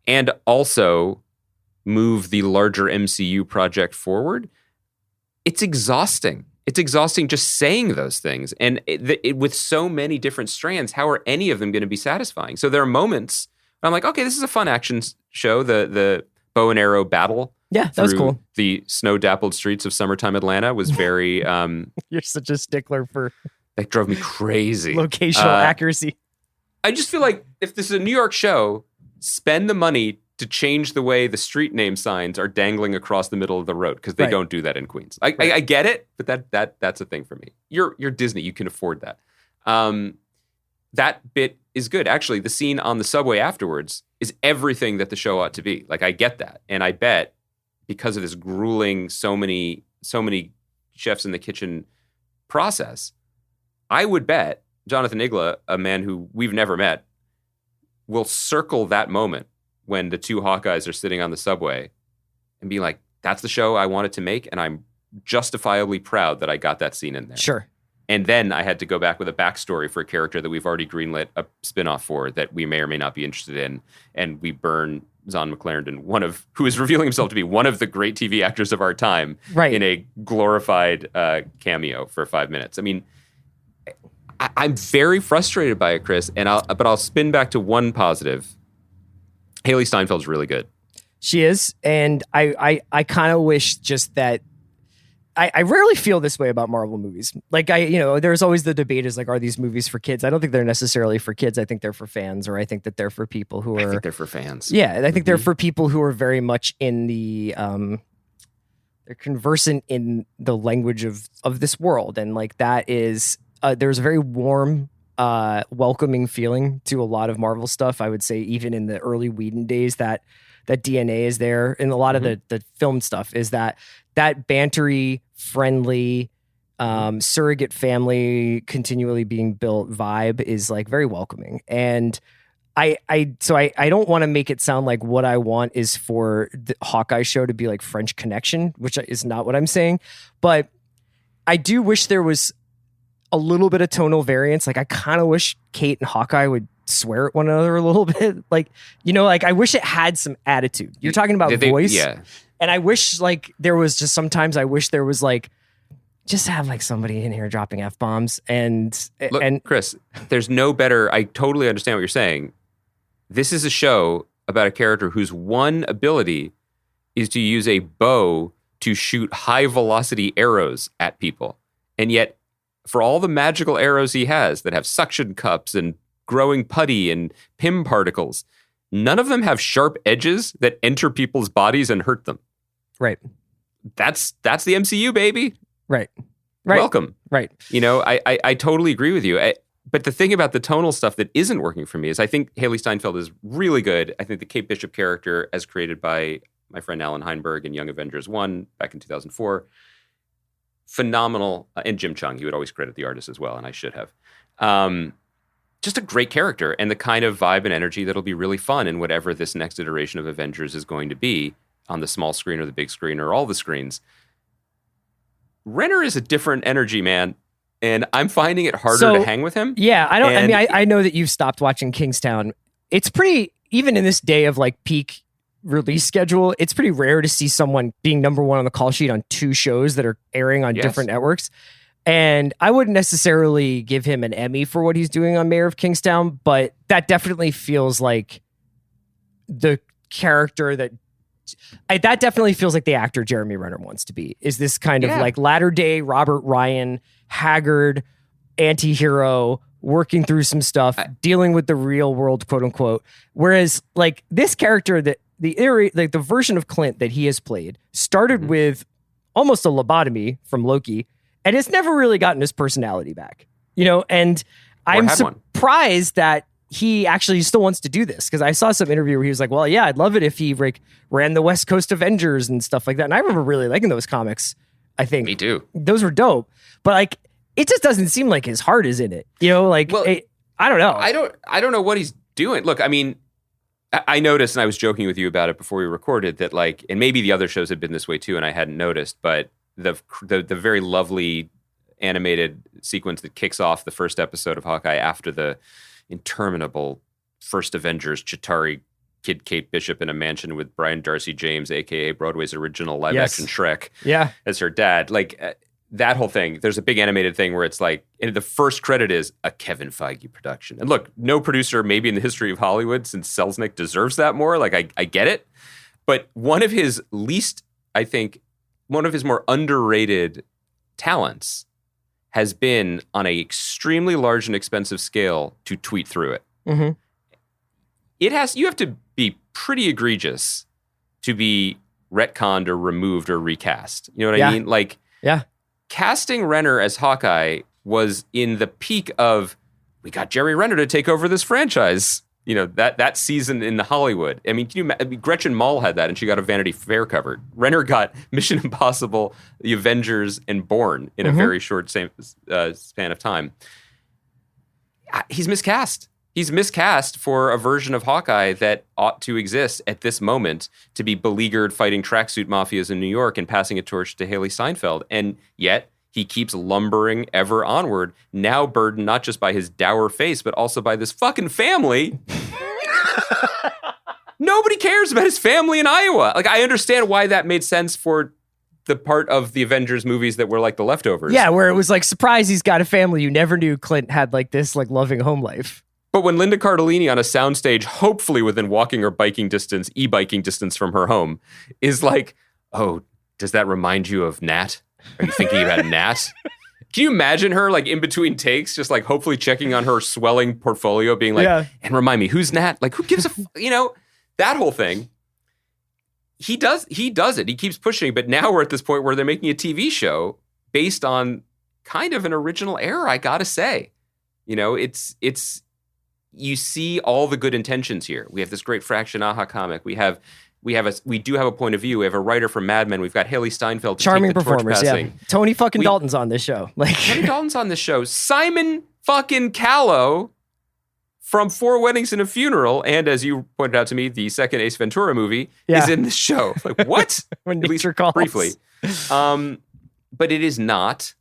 and also move the larger MCU project forward. It's exhausting. It's exhausting just saying those things. And with so many different strands, how are any of them going to be satisfying? So there are moments I'm like, okay, this is a fun action show. The bow and arrow battle. Yeah, that was cool. The snow-dappled streets of summertime Atlanta was very... You're such a stickler for... That drove me crazy. Locational accuracy. I just feel like if this is a New York show, spend the money to change the way the street name signs are dangling across the middle of the road, because they don't do that in Queens. I get it, but that's a thing for me. You're Disney, you can afford that. That bit is good. Actually, the scene on the subway afterwards is everything that the show ought to be. Like, I get that, and I bet because of this grueling, so many chefs in the kitchen process, I would bet Jonathan Igla, a man who we've never met, will circle that moment when the 2 Hawkeyes are sitting on the subway and be like, that's the show I wanted to make, and I'm justifiably proud that I got that scene in there. Sure. And then I had to go back with a backstory for a character that we've already greenlit a spinoff for that we may or may not be interested in, and we burn Zahn McClarendon, who is revealing himself to be one of the great TV actors of our time, in a glorified cameo for 5 minutes. I mean, I'm very frustrated by it, Chris, but I'll spin back to one positive. Haley Steinfeld's really good. She is, and I kind of wish just that. I rarely feel this way about Marvel movies. Like, there's always the debate is like, are these movies for kids? I don't think they're necessarily for kids. I think they're for fans, or I think that they're for people who are. I think they're for fans. Yeah, and I think they're for people who are very much in the. They're conversant in the language of this world, and like that is there's a very warm. Welcoming feeling to a lot of Marvel stuff. I would say even in the early Whedon days that DNA is there, and a lot of the film stuff is that bantery, friendly, surrogate family continually being built vibe is like very welcoming. And I don't want to make it sound like what I want is for the Hawkeye show to be like French Connection, which is not what I'm saying. But I do wish there was a little bit of tonal variance. Like I kind of wish Kate and Hawkeye would swear at one another a little bit. Like, you know, like I wish it had some attitude. You're talking about voice. Yeah. And I wish like there was just sometimes I wish there was like, just have like somebody in here dropping F-bombs Look, and Chris, there's no better. I totally understand what you're saying. This is a show about a character whose one ability is to use a bow to shoot high velocity arrows at people. And yet, for all the magical arrows he has that have suction cups and growing putty and PIM particles, none of them have sharp edges that enter people's bodies and hurt them. Right. That's the MCU, baby. Right. Welcome. Right. You know, I totally agree with you. But the thing about the tonal stuff that isn't working for me is I think Haley Steinfeld is really good. I think the Kate Bishop character, as created by my friend Alan Heinberg in Young Avengers 1 back in 2004, phenomenal. And Jim Chung, he would always credit the artist as well, and I should have. Just a great character and the kind of vibe and energy that'll be really fun in whatever this next iteration of Avengers is going to be on the small screen or the big screen or all the screens. Renner is a different energy, man. And I'm finding it harder to hang with him. Yeah, I know that you've stopped watching Kingstown. It's pretty, even in this day of like peak release schedule, it's pretty rare to see someone being number one on the call sheet on two shows that are airing on different networks. And I wouldn't necessarily give him an Emmy for what he's doing on Mayor of Kingstown, but that definitely feels like the character that definitely feels like the actor Jeremy Renner wants to be, is this kind of like latter day Robert Ryan, haggard anti-hero, working through some stuff, dealing with the real world, quote unquote. Whereas like this character, that the version of Clint that he has played started with almost a lobotomy from Loki and has never really gotten his personality back, you know? And I'm surprised that he actually still wants to do this, because I saw some interview where he was like, well, yeah, I'd love it if he like ran the West Coast Avengers and stuff like that. And I remember really liking those comics. I think me too. Those were dope, but like, it just doesn't seem like his heart is in it. You know, like, well, I don't know. I don't know what he's doing. Look, I mean, I noticed, and I was joking with you about it before we recorded, that like, and maybe the other shows had been this way too, and I hadn't noticed, but the very lovely animated sequence that kicks off the first episode of Hawkeye after the interminable first Avengers, Chitauri Kid Kate Bishop in a mansion with Brian Darcy James, aka Broadway's original live action Shrek, as her dad. Like that whole thing. There's a big animated thing where it's like, and the first credit is a Kevin Feige production. And look, no producer maybe in the history of Hollywood since Selznick deserves that more. Like I get it, but one of his more underrated talents has been on an extremely large and expensive scale to tweet through it. Mm-hmm. You have to be pretty egregious to be retconned or removed or recast. You know what I mean? Like, casting Renner as Hawkeye was in the peak of, we got Jerry Renner to take over this franchise. You know, that season in the Hollywood. I mean, Gretchen Mol had that, and she got a Vanity Fair cover. Renner got Mission Impossible, The Avengers, and Bourne in a very short span of time. He's miscast. He's miscast for a version of Hawkeye that ought to exist at this moment to be beleaguered fighting tracksuit mafias in New York and passing a torch to Haley Steinfeld. And yet he keeps lumbering ever onward, now burdened not just by his dour face, but also by this fucking family. Nobody cares about his family in Iowa. Like, I understand why that made sense for the part of the Avengers movies that were like the leftovers. Yeah, where it was like, surprise, he's got a family. You never knew Clint had like this like loving home life. But when Linda Cardellini on a soundstage, hopefully within walking or biking distance, e-biking distance from her home, is like, oh, does that remind you of Nat? Are you thinking about Nat? Can you imagine her like in between takes, just like hopefully checking on her swelling portfolio, being like, and remind me, who's Nat? Like, who gives a, that whole thing. He does it. He keeps pushing. But now we're at this point where they're making a TV show based on kind of an original error, I gotta say. You know, it's you see all the good intentions here. We have this great Fraction Aha comic. We have we do have a point of view. We have a writer from Mad Men. We've got Haley Steinfeld. To Charming take the torch performers. passing. Yeah. Tony fucking Dalton's on this show. Like Tony Dalton's on this show. Simon fucking Callow from 4 Weddings and a Funeral, and as you pointed out to me, the second Ace Ventura movie is in this show. Like what? When At least nature calls. briefly. But it is not.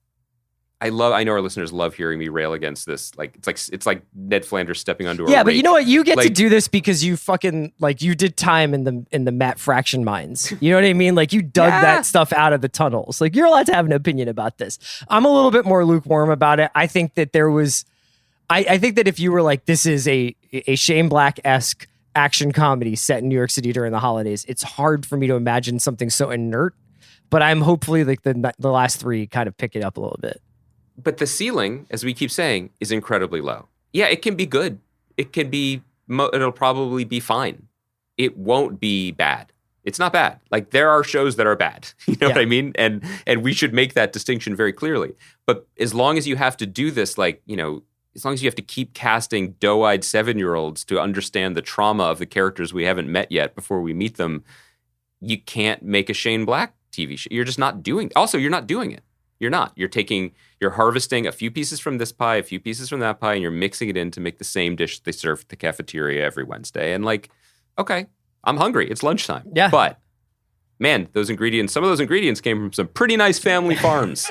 I know our listeners love hearing me rail against this. Like it's like Ned Flanders stepping onto a Yeah, but rake. you know what? You get to Like- do this because you fucking you did time in the Matt Fraction mines. You know what I mean? Like you dug that stuff out of the tunnels. Like you're allowed to have an opinion about this. I'm a little bit more lukewarm about it. I think that there was I think that if you were like, this is a Shane Black-esque action comedy set in New York City during the holidays, it's hard for me to imagine something so inert. But I'm hopefully like the last 3 kind of pick it up a little bit. But the ceiling, as we keep saying, is incredibly low. Yeah, it can be good. It can be, it'll probably be fine. It won't be bad. It's not bad. Like there are shows that are bad. You know what I mean? And we should make that distinction very clearly. But as long as you have to do this, like, you know, as long as you have to keep casting doe-eyed 7-year-olds to understand the trauma of the characters we haven't met yet before we meet them, you can't make a Shane Black TV show. You're just not doing. Also, you're not doing it. You're not. You're harvesting a few pieces from this pie, a few pieces from that pie, and you're mixing it in to make the same dish they serve at the cafeteria every Wednesday. And like, okay, I'm hungry. It's lunchtime. Yeah. But man, some of those ingredients came from some pretty nice family farms.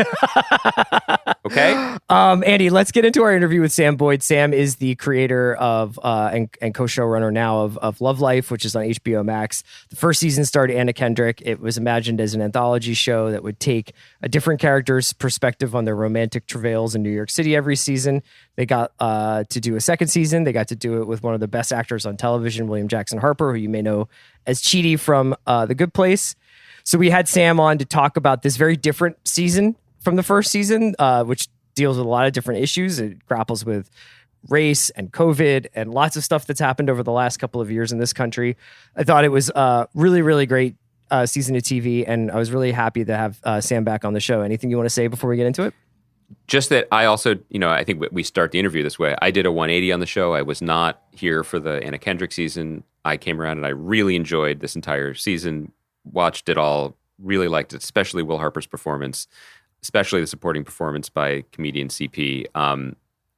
Okay? Andy, let's get into our interview with Sam Boyd. Sam is the creator of and co-showrunner now of Love Life, which is on HBO Max. The first season starred Anna Kendrick. It was imagined as an anthology show that would take a different character's perspective on their romantic travails in New York City every season. They got to do a second season. They got to do it with one of the best actors on television, William Jackson Harper, who you may know as Chidi from The Good Place. So we had Sam on to talk about this very different season from the first season, which deals with a lot of different issues. It grapples with race and COVID and lots of stuff that's happened over the last couple of years in this country. I thought it was a really, really great season of TV, and I was really happy to have Sam back on the show. Anything you want to say before we get into it? Just that I also, you know, I think we start the interview this way. I did a 180 on the show. I was not here for the Anna Kendrick season. I came around and I really enjoyed this entire season, watched it all, really liked it, especially Will Harper's performance, especially the supporting performance by comedian CP.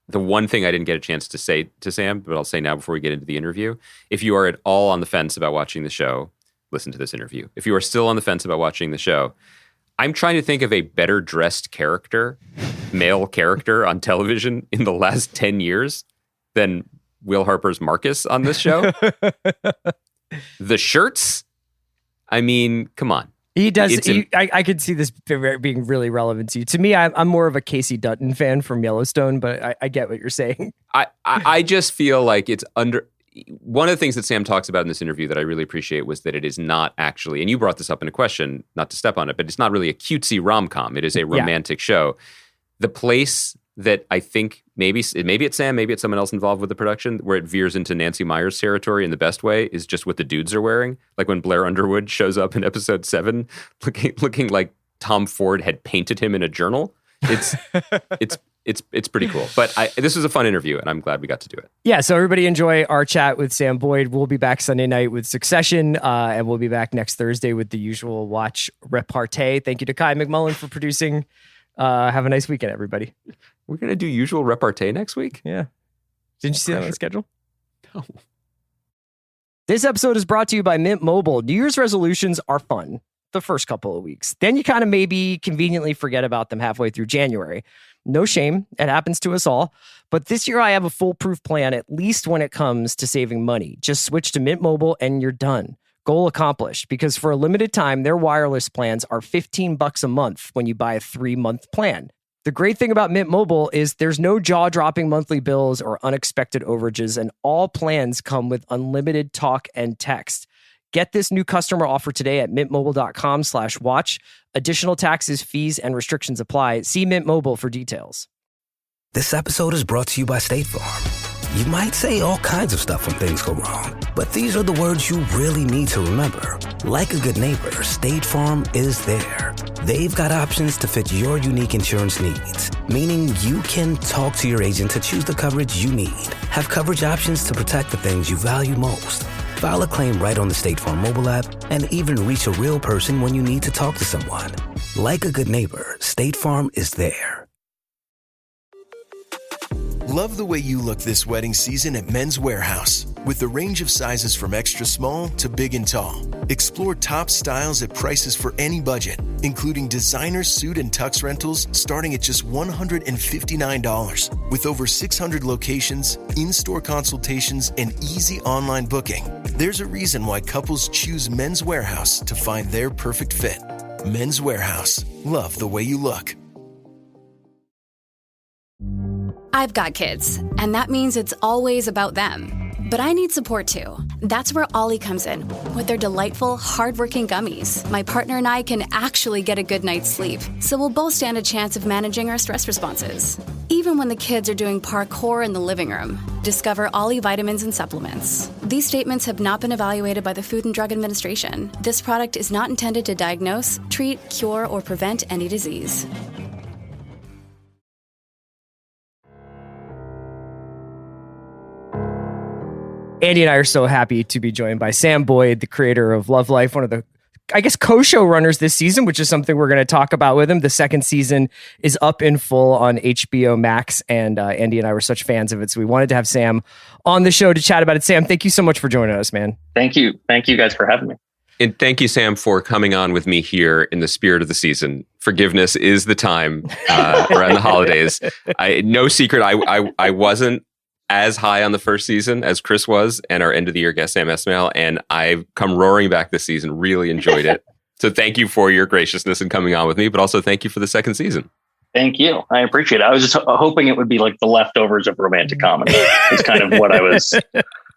The one thing I didn't get a chance to say to Sam, but I'll say now before we get into the interview, if you are at all on the fence about watching the show, listen to this interview. If you are still on the fence about watching the show, I'm trying to think of a better dressed character, male character on television in the last 10 years than Will Harper's Marcus on this show. The shirts, I mean, come on. He does. I could see this being really relevant to you. To me, I'm more of a Casey Dutton fan from Yellowstone, but I get what you're saying. I just feel like it's under. One of the things that Sam talks about in this interview that I really appreciate was that it is not actually, and you brought this up in a question, not to step on it, but it's not really a cutesy rom-com. It is a romantic show. The place that I think maybe it's Sam, maybe it's someone else involved with the production, where it veers into Nancy Meyers territory in the best way, is just what the dudes are wearing. Like when Blair Underwood shows up in episode 7, looking like Tom Ford had painted him in a journal. It's pretty cool. But this was a fun interview, and I'm glad we got to do it. Yeah, so everybody enjoy our chat with Sam Boyd. We'll be back Sunday night with Succession, and we'll be back next Thursday with the usual watch repartee. Thank you to Kai McMullen for producing. Have a nice weekend, everybody. We're going to do usual repartee next week? Yeah. Didn't you see that on the schedule? No. This episode is brought to you by Mint Mobile. New Year's resolutions are fun the first couple of weeks. Then you kind of maybe conveniently forget about them halfway through January. No shame. It happens to us all. But this year I have a foolproof plan, at least when it comes to saving money. Just switch to Mint Mobile and you're done. Goal accomplished, because for a limited time, their wireless plans are $15 a month when you buy a 3-month plan. The great thing about Mint Mobile is there's no jaw-dropping monthly bills or unexpected overages, and all plans come with unlimited talk and text. Get this new customer offer today at mintmobile.com/watch. Additional taxes, fees, and restrictions apply. See Mint Mobile for details. This episode is brought to you by State Farm. You might say all kinds of stuff when things go wrong, but these are the words you really need to remember. Like a good neighbor, State Farm is there. They've got options to fit your unique insurance needs, meaning you can talk to your agent to choose the coverage you need. Have coverage options to protect the things you value most. File a claim right on the State Farm mobile app and even reach a real person when you need to talk to someone. Like a good neighbor, State Farm is there. Love the way you look this wedding season at Men's Warehouse. With a range of sizes from extra small to big and tall. Explore top styles at prices for any budget, including designer suit and tux rentals starting at just $159. With over 600 locations, in-store consultations, and easy online booking, there's a reason why couples choose Men's Warehouse to find their perfect fit. Men's Warehouse. Love the way you look. I've got kids, and that means it's always about them. But I need support too. That's where Ollie comes in, with their delightful, hardworking gummies. My partner and I can actually get a good night's sleep, so we'll both stand a chance of managing our stress responses. Even when the kids are doing parkour in the living room. Discover Ollie vitamins and supplements. These statements have not been evaluated by the Food and Drug Administration. This product is not intended to diagnose, treat, cure, or prevent any disease. Andy and I are so happy to be joined by Sam Boyd, the creator of Love Life, one of the, I guess, co-showrunners this season, which is something we're going to talk about with him. The second season is up in full on HBO Max, and Andy and I were such fans of it, so we wanted to have Sam on the show to chat about it. Sam, thank you so much for joining us, man. Thank you. Thank you guys for having me. And thank you, Sam, for coming on with me here in the spirit of the season. Forgiveness is the time around the holidays. No secret, I wasn't as high on the first season as Chris was, and our end of the year guest Sam Esmail, and I've come roaring back this season. Really enjoyed it. So thank you for your graciousness in coming on with me, but also thank you for the second season. Thank you. I appreciate it. I was just hoping it would be like the leftovers of romantic comedy. It's kind of what I was.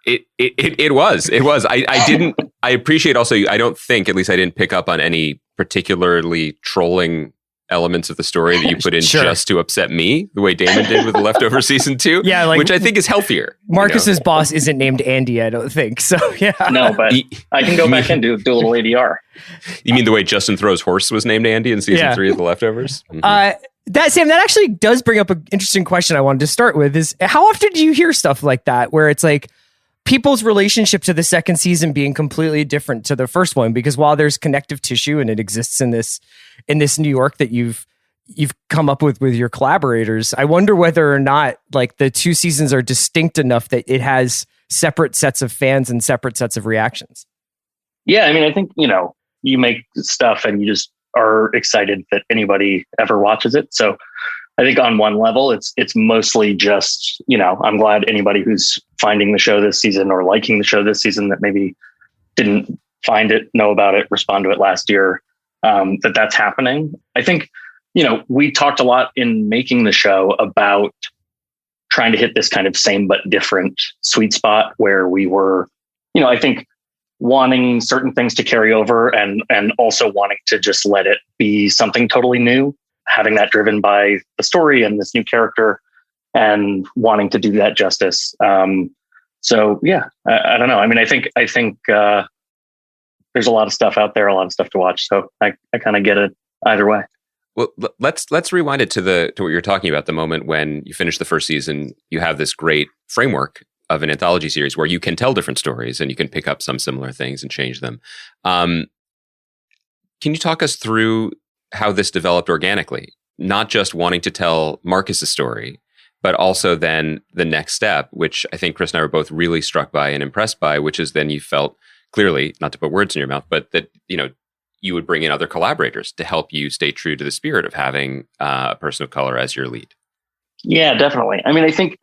It was. I appreciate also, I don't think, at least I didn't pick up on any particularly trolling elements of the story that you put in just to upset me, the way Damon did with the leftover season 2. Yeah, like, which I think is healthier. Marcus's boss isn't named Andy, I don't think. So yeah. No, but I can go back and do a little ADR. You mean the way Justin Thoreau's horse was named Andy in season 3 of the leftovers? Mm-hmm. Sam, that actually does bring up an interesting question I wanted to start with, is how often do you hear stuff like that where it's like people's relationship to the second season being completely different to the first one? Because while there's connective tissue and it exists in this New York that you've come up with your collaborators, I wonder whether or not like the two seasons are distinct enough that it has separate sets of fans and separate sets of reactions. Yeah, I mean, I think, you make stuff and you just are excited that anybody ever watches it. So I think on one level, it's mostly just, I'm glad anybody who's finding the show this season or liking the show this season that maybe didn't find it, know about it, respond to it last year, that's happening. I think, we talked a lot in making the show about trying to hit this kind of same but different sweet spot where we were, I think wanting certain things to carry over and also wanting to just let it be something totally new, having that driven by the story and this new character and wanting to do that justice. So yeah, I don't know. I mean, I think there's a lot of stuff out there, a lot of stuff to watch. So I kind of get it either way. Well, let's rewind it to what you're talking about, the moment when you finish the first season. You have this great framework of an anthology series where you can tell different stories and you can pick up some similar things and change them. Can you talk us through how this developed organically? Not just wanting to tell Marcus's story, but also then the next step, which I think Chris and I were both really struck by and impressed by, which is then you felt clearly, not to put words in your mouth, but that, you would bring in other collaborators to help you stay true to the spirit of having a person of color as your lead. Yeah, definitely. I mean, I think,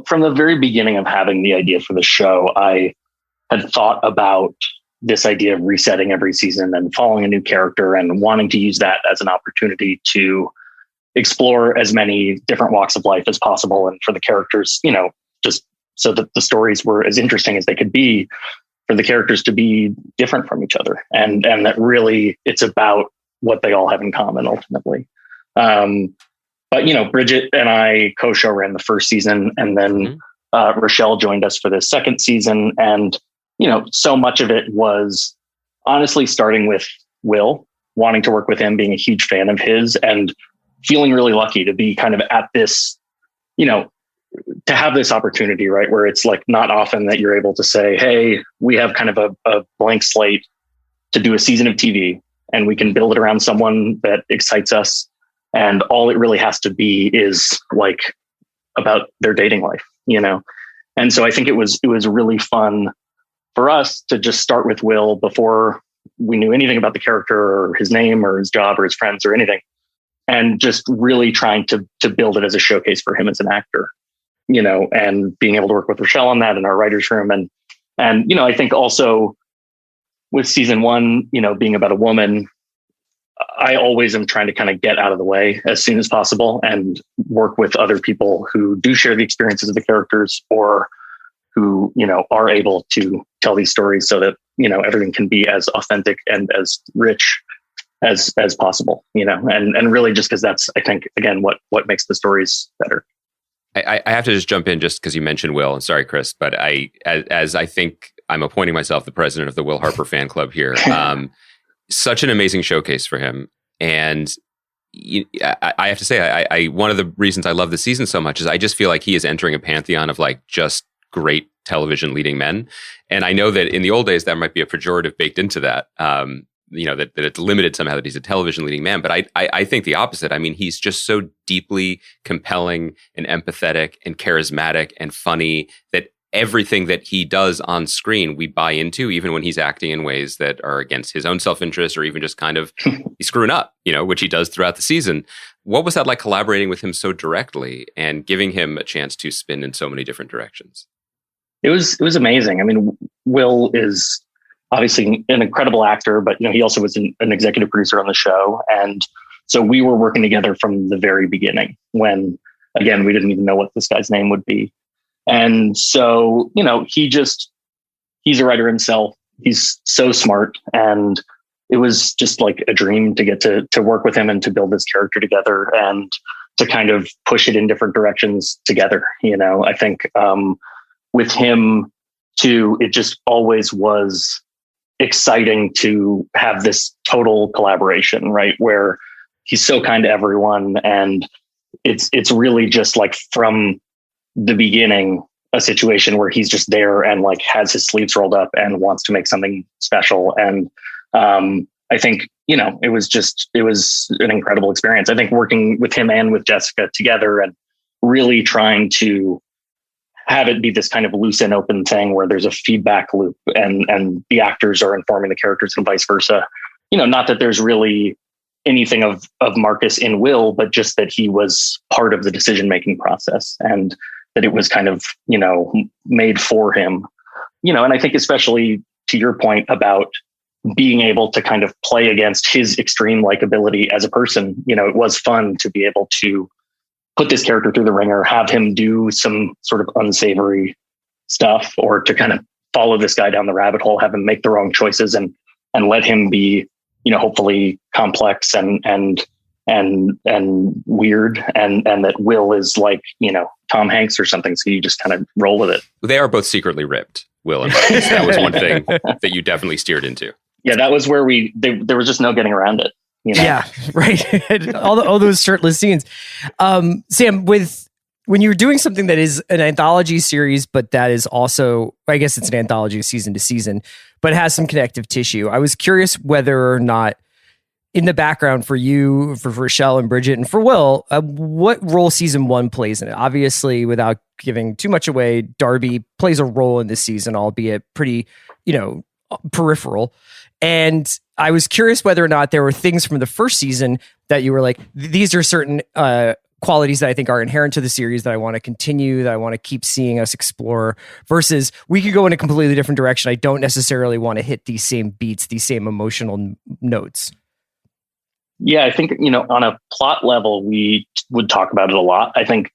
from the very beginning of having the idea for the show, I had thought about this idea of resetting every season and following a new character and wanting to use that as an opportunity to explore as many different walks of life as possible. And for the characters, just so that the stories were as interesting as they could be, for the characters to be different from each other. And that really it's about what they all have in common ultimately. But, Bridget and I co-show ran the first season, and then Rochelle joined us for the second season. And, so much of it was honestly starting with Will, wanting to work with him, being a huge fan of his, and feeling really lucky to be kind of at this, to have this opportunity, right, where it's like not often that you're able to say, hey, we have kind of a blank slate to do a season of TV, and we can build it around someone that excites us. And all it really has to be is like about their dating life, you know? And so I think it was really fun for us to just start with Will before we knew anything about the character or his name or his job or his friends or anything. And just really trying to build it as a showcase for him as an actor, you know, and being able to work with Rochelle on that in our writer's room. And, you know, I think also with season 1, you know, being about a woman, I always am trying to kind of get out of the way as soon as possible and work with other people who do share the experiences of the characters, or who, you know, are able to tell these stories so that, you know, everything can be as authentic and as rich as possible, you know, and really just because that's, I think, again, what makes the stories better. I have to just jump in just because you mentioned Will, and sorry, Chris, but as I think I'm appointing myself the president of the Will Harper fan club here. Such an amazing showcase for him. And I have to say, I one of the reasons I love this season so much is I just feel like he is entering a pantheon of like just great television leading men. And I know that in the old days, that might be a pejorative baked into that, you know, that it's limited somehow that he's a television leading man. But I think the opposite. I mean, he's just so deeply compelling and empathetic and charismatic and funny that everything that he does on screen, we buy into, even when he's acting in ways that are against his own self-interest, or even just kind of he's screwing up, you know, which he does throughout the season. What was that like, collaborating with him so directly and giving him a chance to spin in so many different directions? It was amazing. I mean, Will is obviously an incredible actor, but, you know, he also was an executive producer on the show. And so we were working together from the very beginning when, again, we didn't even know what this guy's name would be. And so, you know, he's a writer himself. He's so smart. And it was just like a dream to get to work with him and to build this character together and to kind of push it in different directions together. You know, I think with him too, it just always was exciting to have this total collaboration, right? Where he's so kind to everyone. And it's really just like from the beginning, a situation where he's just there and like has his sleeves rolled up and wants to make something special. And I think, you know, it was an incredible experience. I think working with him and with Jessica together and really trying to have it be this kind of loose and open thing where there's a feedback loop and the actors are informing the characters and vice versa. You know, not that there's really anything of Marcus in Will, but just that he was part of the decision-making process and that it was kind of, you know, made for him, you know. And I think especially to your point about being able to kind of play against his extreme likability as a person, you know, it was fun to be able to put this character through the ringer, have him do some sort of unsavory stuff, or to kind of follow this guy down the rabbit hole, have him make the wrong choices and let him be, you know, hopefully complex and weird, and that Will is like, you know, Tom Hanks or something. So you just kind of roll with it. They are both secretly ripped, Will and Marcus. That was one thing that you definitely steered into. Yeah, that was where there was just no getting around it. You know? Yeah, right. all those shirtless scenes. Sam, when you're doing something that is an anthology series, but that is also, I guess it's an anthology season to season, but has some connective tissue. I was curious whether or not in the background for you, for Rochelle and Bridget, and for Will, what role season 1 plays in it? Obviously, without giving too much away, Darby plays a role in this season, albeit pretty, you know, peripheral. And I was curious whether or not there were things from the first season that you were like, these are certain qualities that I think are inherent to the series that I want to continue, that I want to keep seeing us explore, versus we could go in a completely different direction. I don't necessarily want to hit these same beats, these same emotional notes. Yeah, I think, you know, on a plot level, we would talk about it a lot. I think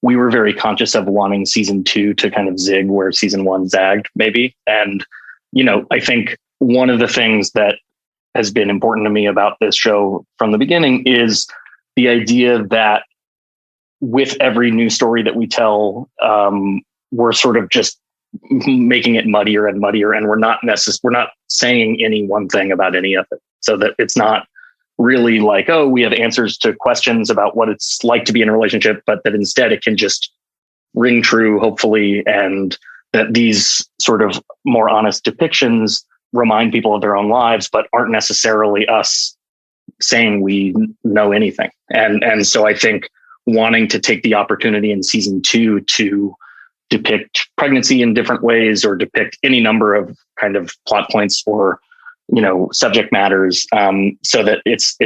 we were very conscious of wanting season 2 to kind of zig where season 1 zagged, maybe. And, you know, I think one of the things that has been important to me about this show from the beginning is the idea that with every new story that we tell, we're sort of just making it muddier and muddier, and we're not saying any one thing about any of it, so that it's not really like, oh, we have answers to questions about what it's like to be in a relationship, but that instead it can just ring true, hopefully, and that these sort of more honest depictions remind people of their own lives, but aren't necessarily us saying we know anything. And so I think wanting to take the opportunity in season 2 to depict pregnancy in different ways, or depict any number of kind of plot points or, subject matters, so that it's,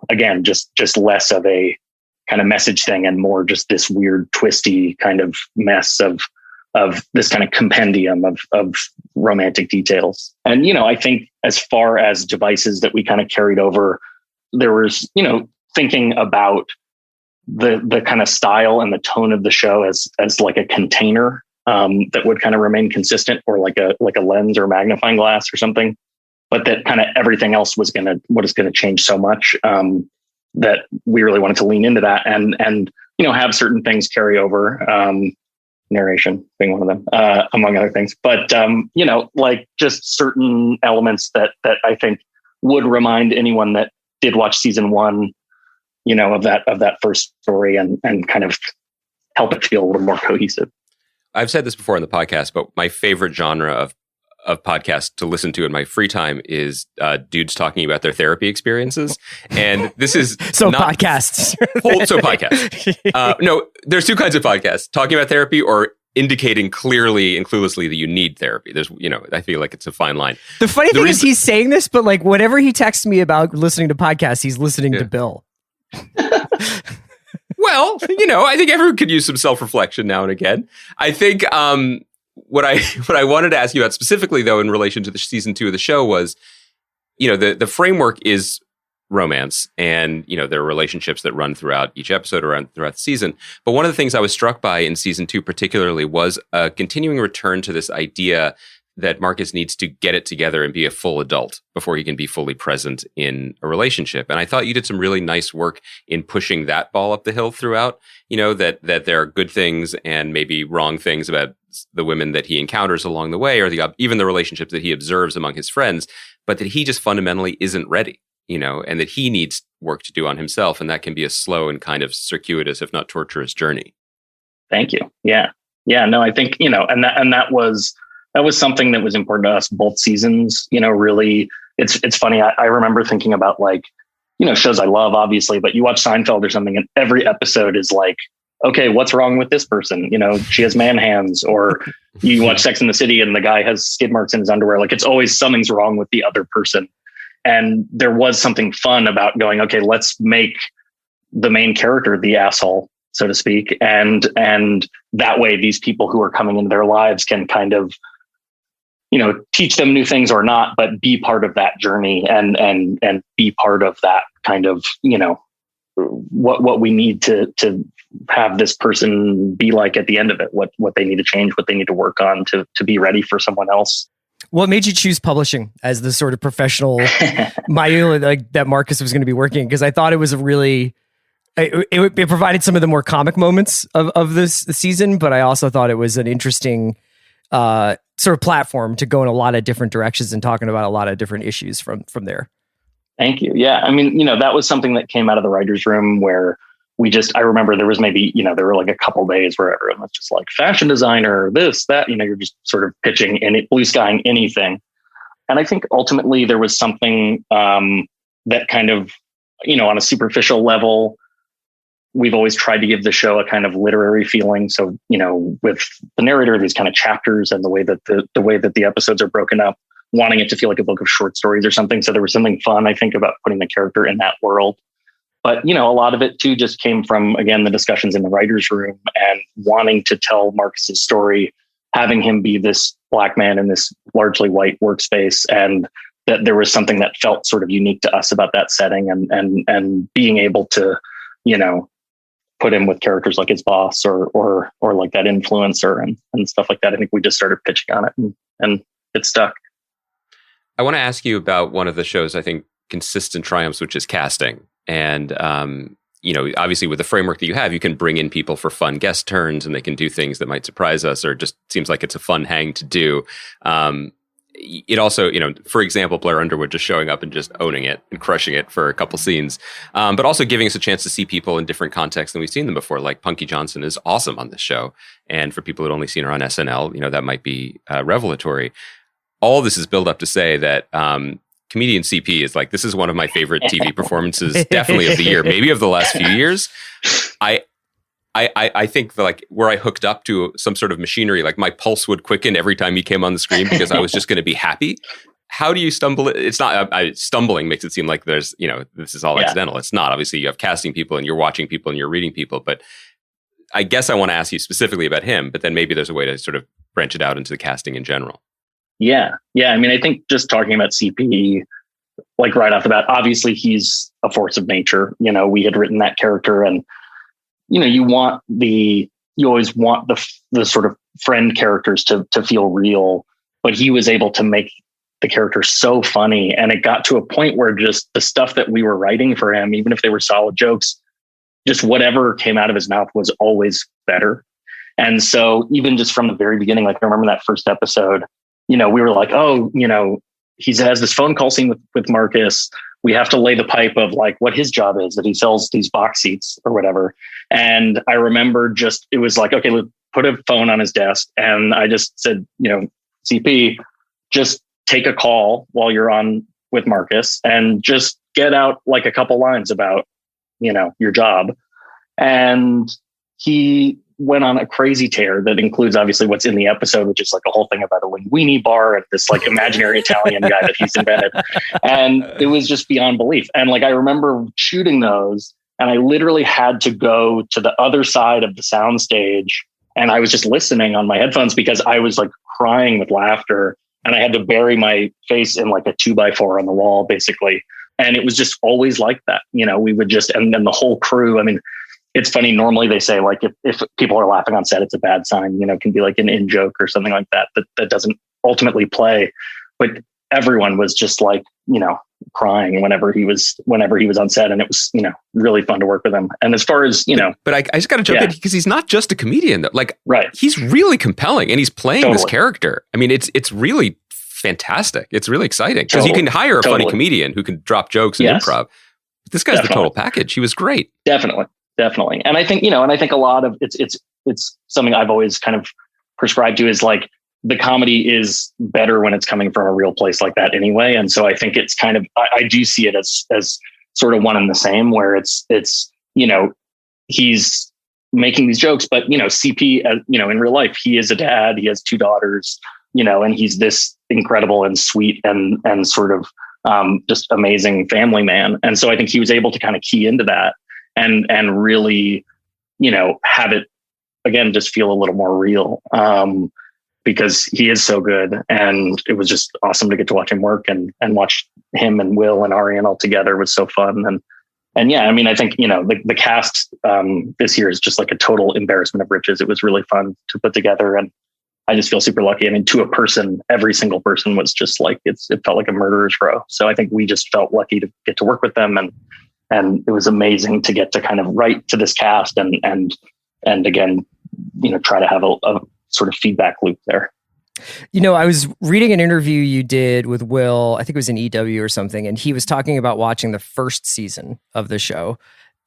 again, just less of a kind of message thing and more just this weird, twisty kind of mess of this kind of compendium of romantic details. And, I think as far as devices that we kind of carried over, there was, thinking about the kind of style and the tone of the show as like a container that would kind of remain consistent, or like a lens or magnifying glass or something, but that kind of everything else was going to change so much that we really wanted to lean into that and have certain things carry over, narration being one of them, among other things. But, like just certain elements that I think would remind anyone that did watch season 1, of that first story and kind of help it feel a little more cohesive. I've said this before in the podcast, but my favorite genre of podcasts to listen to in my free time is dudes talking about their therapy experiences. And this is podcasts. Podcasts. No, there's 2 kinds of podcasts: talking about therapy or indicating clearly and cluelessly that you need therapy. There's, I feel like it's a fine line. The funny thing is he's saying this, but like whenever he texts me about listening to podcasts, he's listening to Bill. Well, I think everyone could use some self-reflection now and again. I think what I wanted to ask you about specifically, though, in relation to the season 2 of the show was, the framework is romance, and there are relationships that run throughout each episode or throughout the season. But one of the things I was struck by in season 2 particularly was a continuing return to this idea that Marcus needs to get it together and be a full adult before he can be fully present in a relationship. And I thought you did some really nice work in pushing that ball up the hill throughout, that there are good things and maybe wrong things about the women that he encounters along the way, or even the relationships that he observes among his friends, but that he just fundamentally isn't ready, and that he needs work to do on himself. And that can be a slow and kind of circuitous, if not torturous journey. Thank you. Yeah. Yeah. No, I think, and that was something that was important to us both seasons. Really, it's funny. I remember thinking about shows I love, obviously, but you watch Seinfeld or something, and every episode is like, okay, what's wrong with this person? She has man hands. Or you watch Sex and the City and the guy has skid marks in his underwear. Like, it's always something's wrong with the other person. And there was something fun about going, okay, let's make the main character the asshole, so to speak. And that way, these people who are coming into their lives can kind of, teach them new things or not, but be part of that journey and be part of that kind of, what we need to have this person be like at the end of it, what they need to change, what they need to work on to be ready for someone else. What made you choose publishing as the sort of professional that Marcus was going to be working? Because I thought it was a really, it provided some of the more comic moments of the season, but I also thought it was an interesting sort of platform to go in a lot of different directions and talking about a lot of different issues from there. Thank you. Yeah. I mean, that was something that came out of the writer's room where I remember there was maybe, there were like a couple days where everyone was just like fashion designer, this, that, you're just sort of pitching blue skying anything. And I think ultimately there was something that kind of, on a superficial level, we've always tried to give the show a kind of literary feeling. So, with the narrator, these kind of chapters and the way that the episodes are broken up, wanting it to feel like a book of short stories or something. So there was something fun, I think, about putting the character in that world. But, a lot of it too just came from, again, the discussions in the writer's room and wanting to tell Marcus's story, having him be this Black man in this largely white workspace, and that there was something that felt sort of unique to us about that setting, and being able to, put him with characters like his boss or like that influencer and stuff like that. I think we just started pitching on it and it stuck. I want to ask you about one of the show's, I think, consistent triumphs, which is casting. And, obviously with the framework that you have, you can bring in people for fun guest turns and they can do things that might surprise us, or just seems like it's a fun hang to do. it also, for example, Blair Underwood just showing up and just owning it and crushing it for a couple scenes, but also giving us a chance to see people in different contexts than we've seen them before. Like Punky Johnson is awesome on this show. And for people who'd only seen her on SNL, that might be revelatory. All this is built up to say that comedian CP is like, this is one of my favorite TV performances, definitely of the year, maybe of the last few years. I think that, like, were I hooked up to some sort of machinery, like my pulse would quicken every time he came on the screen because I was just going to be happy. How do you stumble? It's not stumbling makes it seem like there's, this is all accidental. It's not. Obviously, you have casting people and you're watching people and you're reading people. But I guess I want to ask you specifically about him, but then maybe there's a way to sort of branch it out into the casting in general. Yeah. I mean, I think just talking about CP, like right off the bat, obviously he's a force of nature. We had written that character, and you always want the sort of friend characters to feel real, but he was able to make the character so funny. And it got to a point where just the stuff that we were writing for him, even if they were solid jokes, just whatever came out of his mouth was always better. And so even just from the very beginning, like I remember that first episode, we were like, he has this phone call scene with Marcus. We have to lay the pipe of like what his job is, that he sells these box seats or whatever. And I remember it was like, okay, let's put a phone on his desk. And I just said, CP, just take a call while you're on with Marcus and just get out like a couple lines about, your job. And he went on a crazy tear that includes obviously what's in the episode, which is like a whole thing about a linguine bar and this like imaginary Italian guy that he's invented. And it was just beyond belief. And like, I remember shooting those and I literally had to go to the other side of the soundstage and I was just listening on my headphones because I was like crying with laughter and I had to bury my face in like a 2x4 on the wall basically. And it was just always like that. We would just, and then the whole crew, I mean, it's funny. Normally they say like, if people are laughing on set, it's a bad sign, it can be like an in joke or something like that, that doesn't ultimately play. But everyone was just like, crying whenever he was on set. And it was, really fun to work with him. And as far as, but I just got to jump in because he's not just a comedian though. Like, right. He's really compelling and he's playing this character. I mean, it's really fantastic. It's really exciting because you can hire a funny comedian who can drop jokes and improv. But this guy's the total package. He was great. Definitely. And I think, a lot of it's something I've always kind of prescribed to is like the comedy is better when it's coming from a real place like that anyway. And so I think it's kind of, I do see it as sort of one and the same where it's, he's making these jokes, but, CP, in real life, he is a dad, he has 2 daughters, and he's this incredible and sweet and sort of just amazing family man. And so I think he was able to kind of key into that. And really, have it, again, just feel a little more real because he is so good. And it was just awesome to get to watch him work and watch him and Will and Arian all together was so fun. And yeah, I mean, I think, the cast this year is just like a total embarrassment of riches. It was really fun to put together. And I just feel super lucky. I mean, to a person, every single person was just like, it felt like a murderer's row. So I think we just felt lucky to get to work with them. And it was amazing to get to kind of write to this cast and again, try to have a sort of feedback loop there. I was reading an interview you did with Will, I think it was in EW or something, and he was talking about watching the first season of the show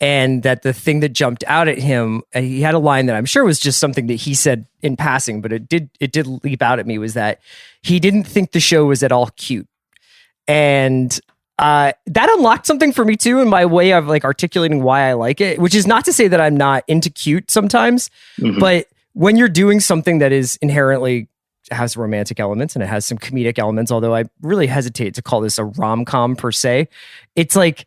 and that the thing that jumped out at him, and he had a line that I'm sure was just something that he said in passing, but it did leap out at me, was that he didn't think the show was at all cute. And that unlocked something for me too in my way of like articulating why I like it, which is not to say that I'm not into cute sometimes, but when you're doing something that is inherently has romantic elements and it has some comedic elements, although I really hesitate to call this a rom-com per se, it's like,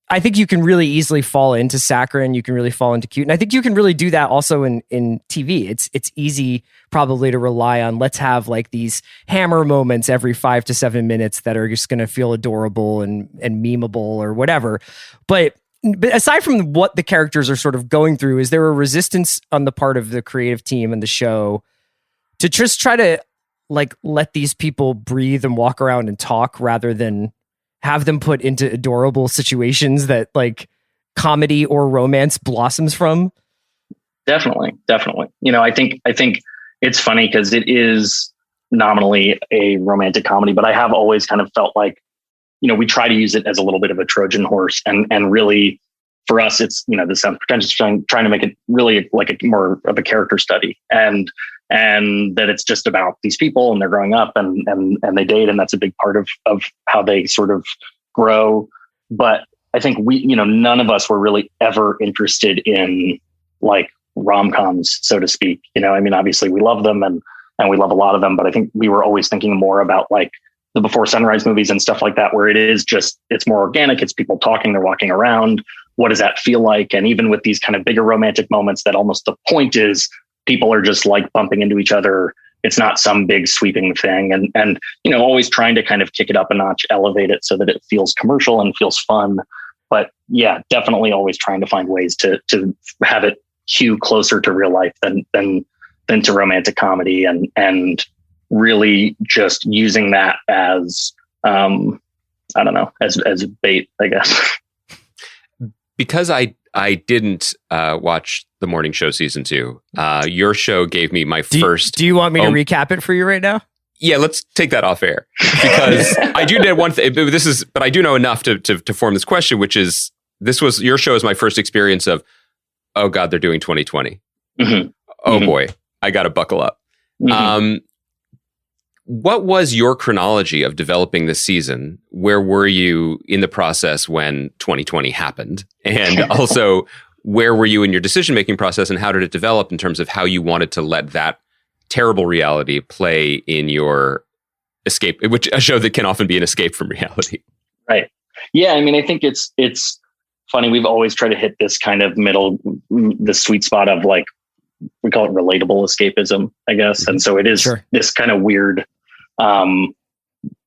I think you can really easily fall into saccharine. You can really fall into cute. And I think you can really do that also in TV. It's easy probably to rely on, let's have like these hammer moments every 5 to 7 minutes that are just going to feel adorable and memeable or whatever. But aside from what the characters are sort of going through, is there a resistance on the part of the creative team and the show to just try to like let these people breathe and walk around and talk rather than have them put into adorable situations that like comedy or romance blossoms from? Definitely. I think it's funny because it is nominally a romantic comedy, but I have always kind of felt like, we try to use it as a little bit of a Trojan horse, and really for us, it's, this sounds pretentious, trying to make it really like a more of a character study, and that it's just about these people and they're growing up and they date, and that's a big part of how they sort of grow. But I think none of us were really ever interested in like rom-coms, so to speak. Obviously we love them and we love a lot of them, but I think we were always thinking more about like the Before Sunrise movies and stuff like that, where it's more organic. It's people talking, they're walking around. What does that feel like? And even with these kind of bigger romantic moments, that almost the point is people are just like bumping into each other. It's not some big sweeping thing. And always trying to kind of kick it up a notch, elevate it so that it feels commercial and feels fun. But yeah, definitely always trying to find ways to have it hew closer to real life than to romantic comedy, and really just using that as, as bait, I guess. Because I didn't watch the morning show season 2. Your show gave me my first. Do you want me to recap it for you right now? Yeah, let's take that off air, because I do know one thing. But I do know enough to form this question, which is your show is my first experience of, oh God, they're doing 2020. Mm-hmm. Oh mm-hmm. boy, I got to buckle up. Mm-hmm. What was your chronology of developing this season? Where were you in the process when 2020 happened? And also, where were you in your decision-making process, and how did it develop in terms of how you wanted to let that terrible reality play in your escape, which a show that can often be an escape from reality? Right. Yeah. I think it's funny. We've always tried to hit this kind of the sweet spot of like, we call it relatable escapism, I guess. And so it is this kind of weird,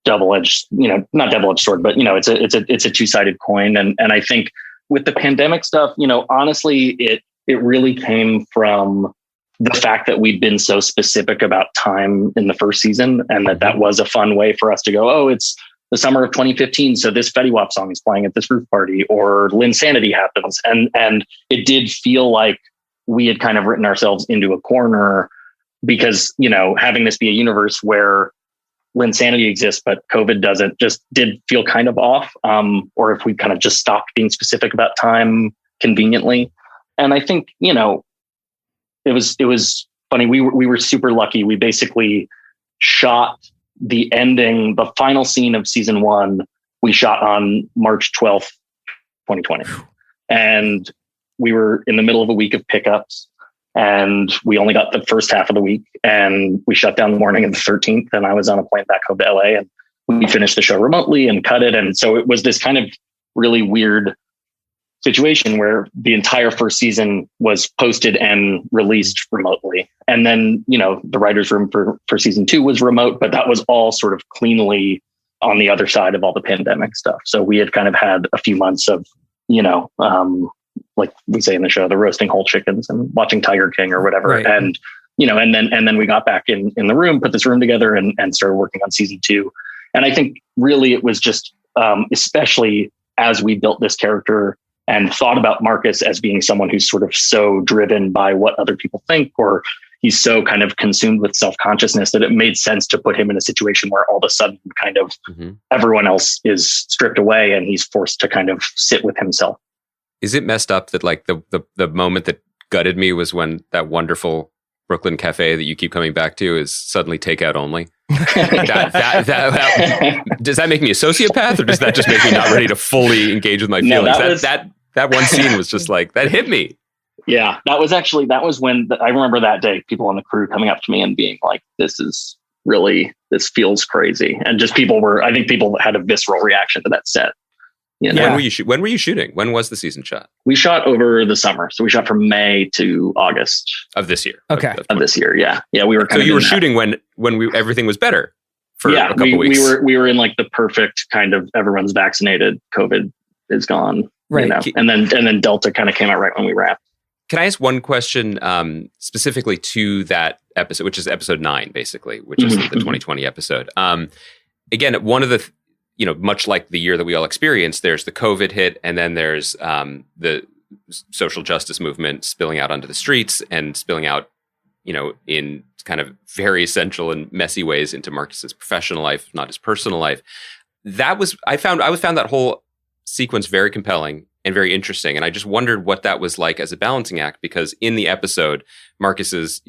double-edged, not double-edged sword, but it's a two-sided coin. And I think with the pandemic stuff, honestly, it really came from the fact that we'd been so specific about time in the first season, and that was a fun way for us to go, oh, it's the summer of 2015. So this Fetty Wap song is playing at this roof party, or Linsanity happens. And it did feel like we had kind of written ourselves into a corner, because, having this be a universe where Linsanity exists, but COVID doesn't, just did feel kind of off. Or if we kind of just stopped being specific about time conveniently. And I think, it was funny. We were super lucky. We basically shot the final scene of season 1. We shot on March 12th, 2020. And we were in the middle of a week of pickups, and we only got the first half of the week, and we shut down the morning of the 13th. And I was on a plane back home to LA, and we finished the show remotely and cut it. And so it was this kind of really weird situation where the entire first season was posted and released remotely. And then, the writer's room for season 2 was remote, but that was all sort of cleanly on the other side of all the pandemic stuff. So we had kind of had a few months of, like we say in the show, the roasting whole chickens and watching Tiger King or whatever. Right. And, and then we got back in the room, put this room together and started working on season 2. And I think really it was just, especially as we built this character and thought about Marcus as being someone who's sort of so driven by what other people think, or he's so kind of consumed with self-consciousness, that it made sense to put him in a situation where all of a sudden kind of everyone else is stripped away and he's forced to kind of sit with himself. Is it messed up that like the moment that gutted me was when that wonderful Brooklyn cafe that you keep coming back to is suddenly takeout only? Does that make me a sociopath, or does that just make me not ready to fully engage with my feelings? That one scene was just like, that hit me. Yeah, that was when I remember that day, people on the crew coming up to me and being like, this feels crazy. And just I think people had a visceral reaction to that set. When were you shooting? When was the season shot? We shot over the summer. So we shot from May to August. Of this year. Okay. Of this year, yeah. Yeah, we were kind of. So you were shooting when everything was better for a couple weeks. We were in like the perfect kind of everyone's vaccinated, COVID is gone. Right. And then Delta kind of came out right when we wrapped. Can I ask one question specifically to that episode, which is episode 9, basically, which is the 2020 episode? Again, one of the, much like the year that we all experienced, there's the COVID hit, and then there's the social justice movement spilling out onto the streets and spilling out in kind of very essential and messy ways into Marcus's professional life, not his personal life. I found that whole sequence very compelling and very interesting. And I just wondered what that was like as a balancing act, because in the episode, Marcus's,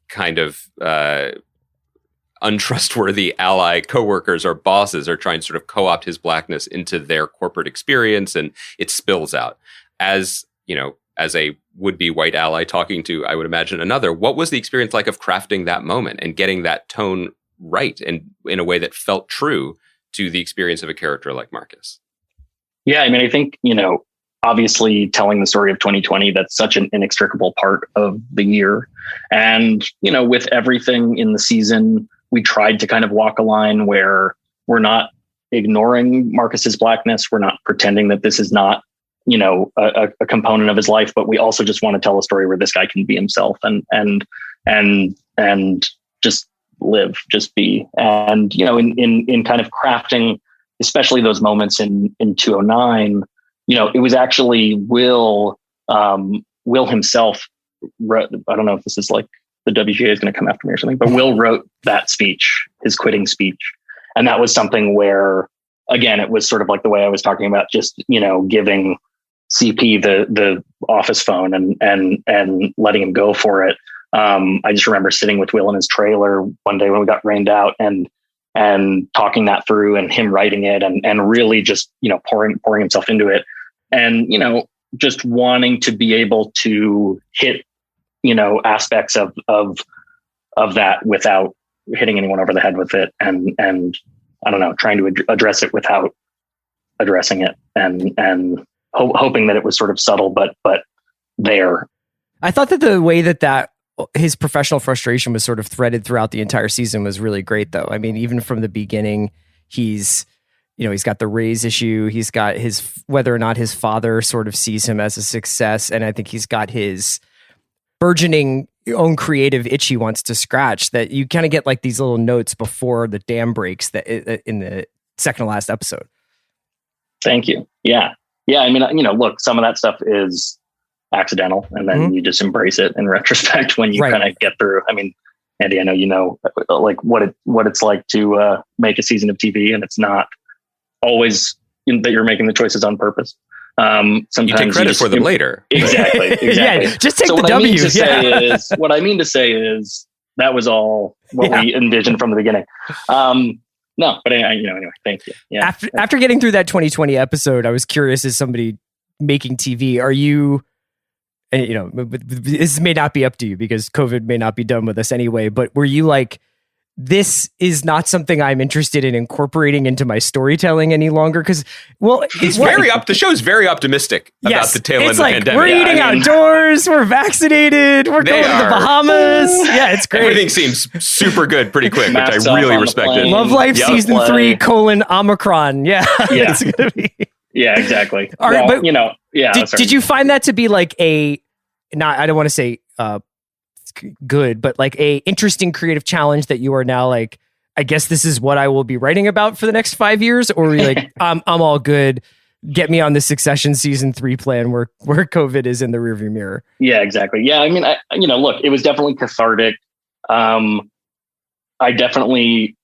kind of untrustworthy ally coworkers or bosses are trying to sort of co-opt his blackness into their corporate experience, and it spills out. As a would-be white ally talking to, I would imagine, another, what was the experience like of crafting that moment and getting that tone right and in a way that felt true to the experience of a character like Marcus? Yeah, I mean, I think, obviously telling the story of 2020, that's such an inextricable part of the year. And, with everything in the season, we tried to kind of walk a line where we're not ignoring Marcus's blackness. We're not pretending that this is not, a component of his life, but we also just want to tell a story where this guy can be himself and just live, just be. And, in kind of crafting, especially those moments in 209, it was actually Will himself wrote, I don't know if this is like the WGA is going to come after me or something, but Will wrote that speech, his quitting speech. And that was something where, again, it was sort of like the way I was talking about, just, giving CP the office phone and letting him go for it. I just remember sitting with Will in his trailer one day when we got rained out and talking that through, and him writing it and really just, pouring himself into it. And, just wanting to be able to hit, aspects of that without hitting anyone over the head with it. And I don't know, trying to address it without addressing it and hoping that it was sort of subtle, but there. I thought that the way that his professional frustration was sort of threaded throughout the entire season was really great, though. I mean, even from the beginning, he's got the raise issue. He's got whether or not his father sort of sees him as a success. And I think he's got his burgeoning own creative itch he wants to scratch, that you kind of get like these little notes before the dam breaks that in the second to last episode. Thank you. Yeah. Yeah. I mean, look, some of that stuff is accidental, and then you just embrace it in retrospect when you kind of get through. I mean, Andy, I know like what it's like to make a season of TV, and it's not always that you're making the choices on purpose. Sometimes you take credit for them later. Exactly. Yeah, just take the W. What I mean to say is that was all what we envisioned from the beginning. No, but anyway, thank you. Yeah. After getting through that 2020 episode, I was curious, as somebody making TV, are you, this may not be up to you because COVID may not be done with us anyway, but were you like, this is not something I'm interested in incorporating into my storytelling any longer? Because, the show's very optimistic about the tail end of the pandemic. We're eating outdoors, we're vaccinated, we're going to the Bahamas. Yeah, it's great. Everything seems super good pretty quick, which I really respected. Love Life season 3 :Omicron. Yeah. Yeah. It's gonna be. Yeah, exactly. All right, but did you find that to be like I don't want to say good, but like a interesting creative challenge that you are now like, I guess this is what I will be writing about for the next 5 years? Or are you like, I'm all good, get me on the Succession season 3 plan where COVID is in the rearview mirror? Yeah, exactly. Yeah, I mean, look, it was definitely cathartic. I definitely,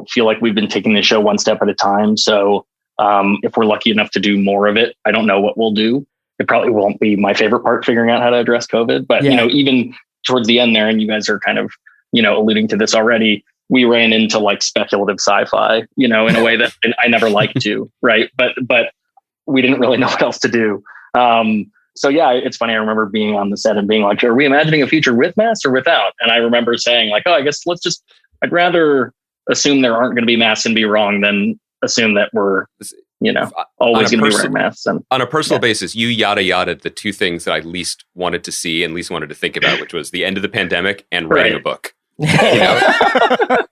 feel like we've been taking the show one step at a time. So if we're lucky enough to do more of it, I don't know what we'll do. It probably won't be my favorite part, figuring out how to address COVID. But, even towards the end there, and you guys are kind of, alluding to this already, we ran into like speculative sci-fi, in a way that I never liked to, right? But we didn't really know what else to do. So yeah, it's funny. I remember being on the set and being like, are we imagining a future with masks or without? And I remember saying like, I guess I'd rather assume there aren't going to be masks and be wrong than assume that we're, always going to be wearing masks. And on a personal basis, you yada the two things that I least wanted to see and least wanted to think about, which was the end of the pandemic and writing a book.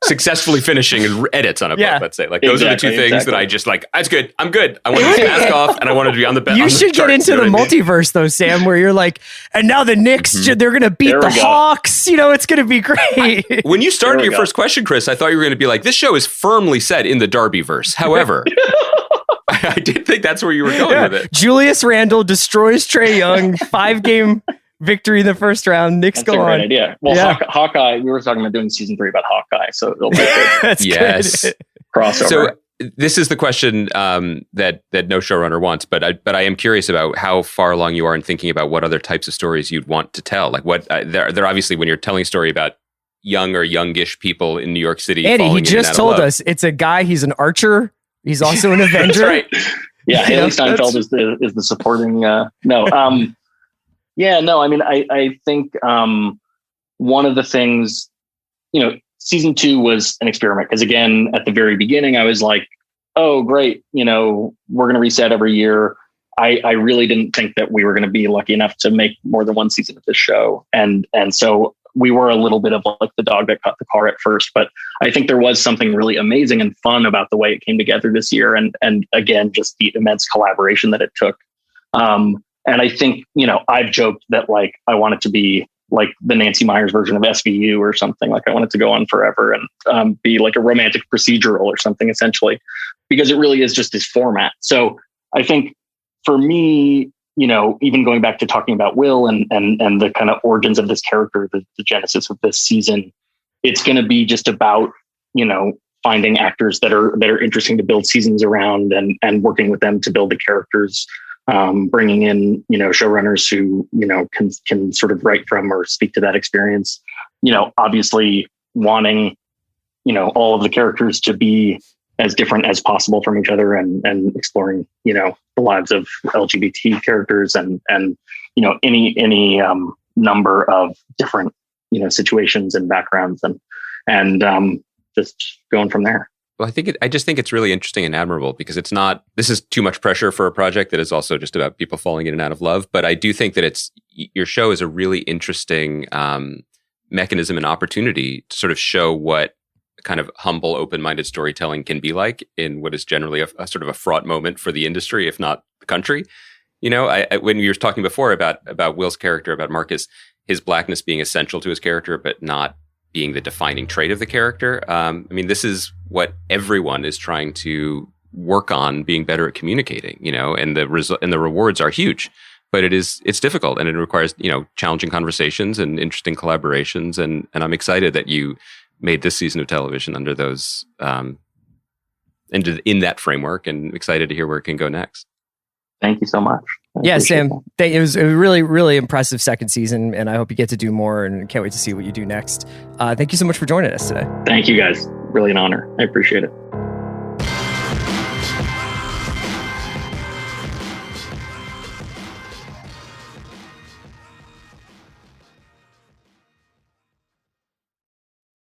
Successfully finishing edits on a book, let's say. Like those are the two things that I just like, that's good. I'm good. I want to take mask off and I wanted to be on the best. You should get into the multiverse though, Sam, where you're like, and now the Knicks, they're going to beat the Hawks. It's going to be great. When you started your first question, Chris, I thought you were going to be like, this show is firmly set in the Darbyverse. However, I did think that's where you were going with it. Julius Randle destroys Trae Young, 5-game Victory in the first round. Nick's That's a great gone. idea. Well, Yeah. Hawkeye, we were talking about doing season 3 about Hawkeye, so it'll be a good That's Yes. good. crossover. So this is the question that no showrunner wants, but I am curious about how far along you are in thinking about what other types of stories you'd want to tell. Like what they're obviously, when you're telling a story about young or youngish people in New York City. Andy, he falling in and just out of told love. us it's a guy. He's an archer. He's also an That's Avenger. right. Yeah, Haley Steinfeld is the supporting. I think one of the things, season 2 was an experiment because, again, at the very beginning, I was like, oh, great, we're going to reset every year. I really didn't think that we were going to be lucky enough to make more than one season of this show, and so we were a little bit of like the dog that caught the car at first. But I think there was something really amazing and fun about the way it came together this year, and again, just the immense collaboration that it took. And I think I've joked that like I want it to be like the Nancy Meyers version of SVU or something. Like I want it to go on forever and be like a romantic procedural or something, essentially, because it really is just this format. So I think for me, even going back to talking about Will and the kind of origins of this character, the genesis of this season, it's going to be just about, finding actors that are interesting to build seasons around and working with them to build the characters, bringing in, showrunners who, can sort of write from or speak to that experience, obviously wanting, all of the characters to be as different as possible from each other and exploring, the lives of LGBT characters and any number of different, situations and backgrounds and just going from there. Well, I just think it's really interesting and admirable because this is too much pressure for a project that is also just about people falling in and out of love. But I do think that your show is a really interesting mechanism and opportunity to sort of show what kind of humble, open-minded storytelling can be like in what is generally a sort of a fraught moment for the industry, if not the country. When we were talking before about Will's character, about Marcus, his blackness being essential to his character, but not being the defining trait of the character. This is what everyone is trying to work on, being better at communicating, and the rewards are huge, but it's difficult and it requires, challenging conversations and interesting collaborations. And I'm excited that you made this season of television under those, in that framework, and excited to hear where it can go next. Thank you so much. Yeah, Sam, it was a really, really impressive second season, and I hope you get to do more and can't wait to see what you do next. Thank you so much for joining us today. Thank you guys. Really an honor. I appreciate it.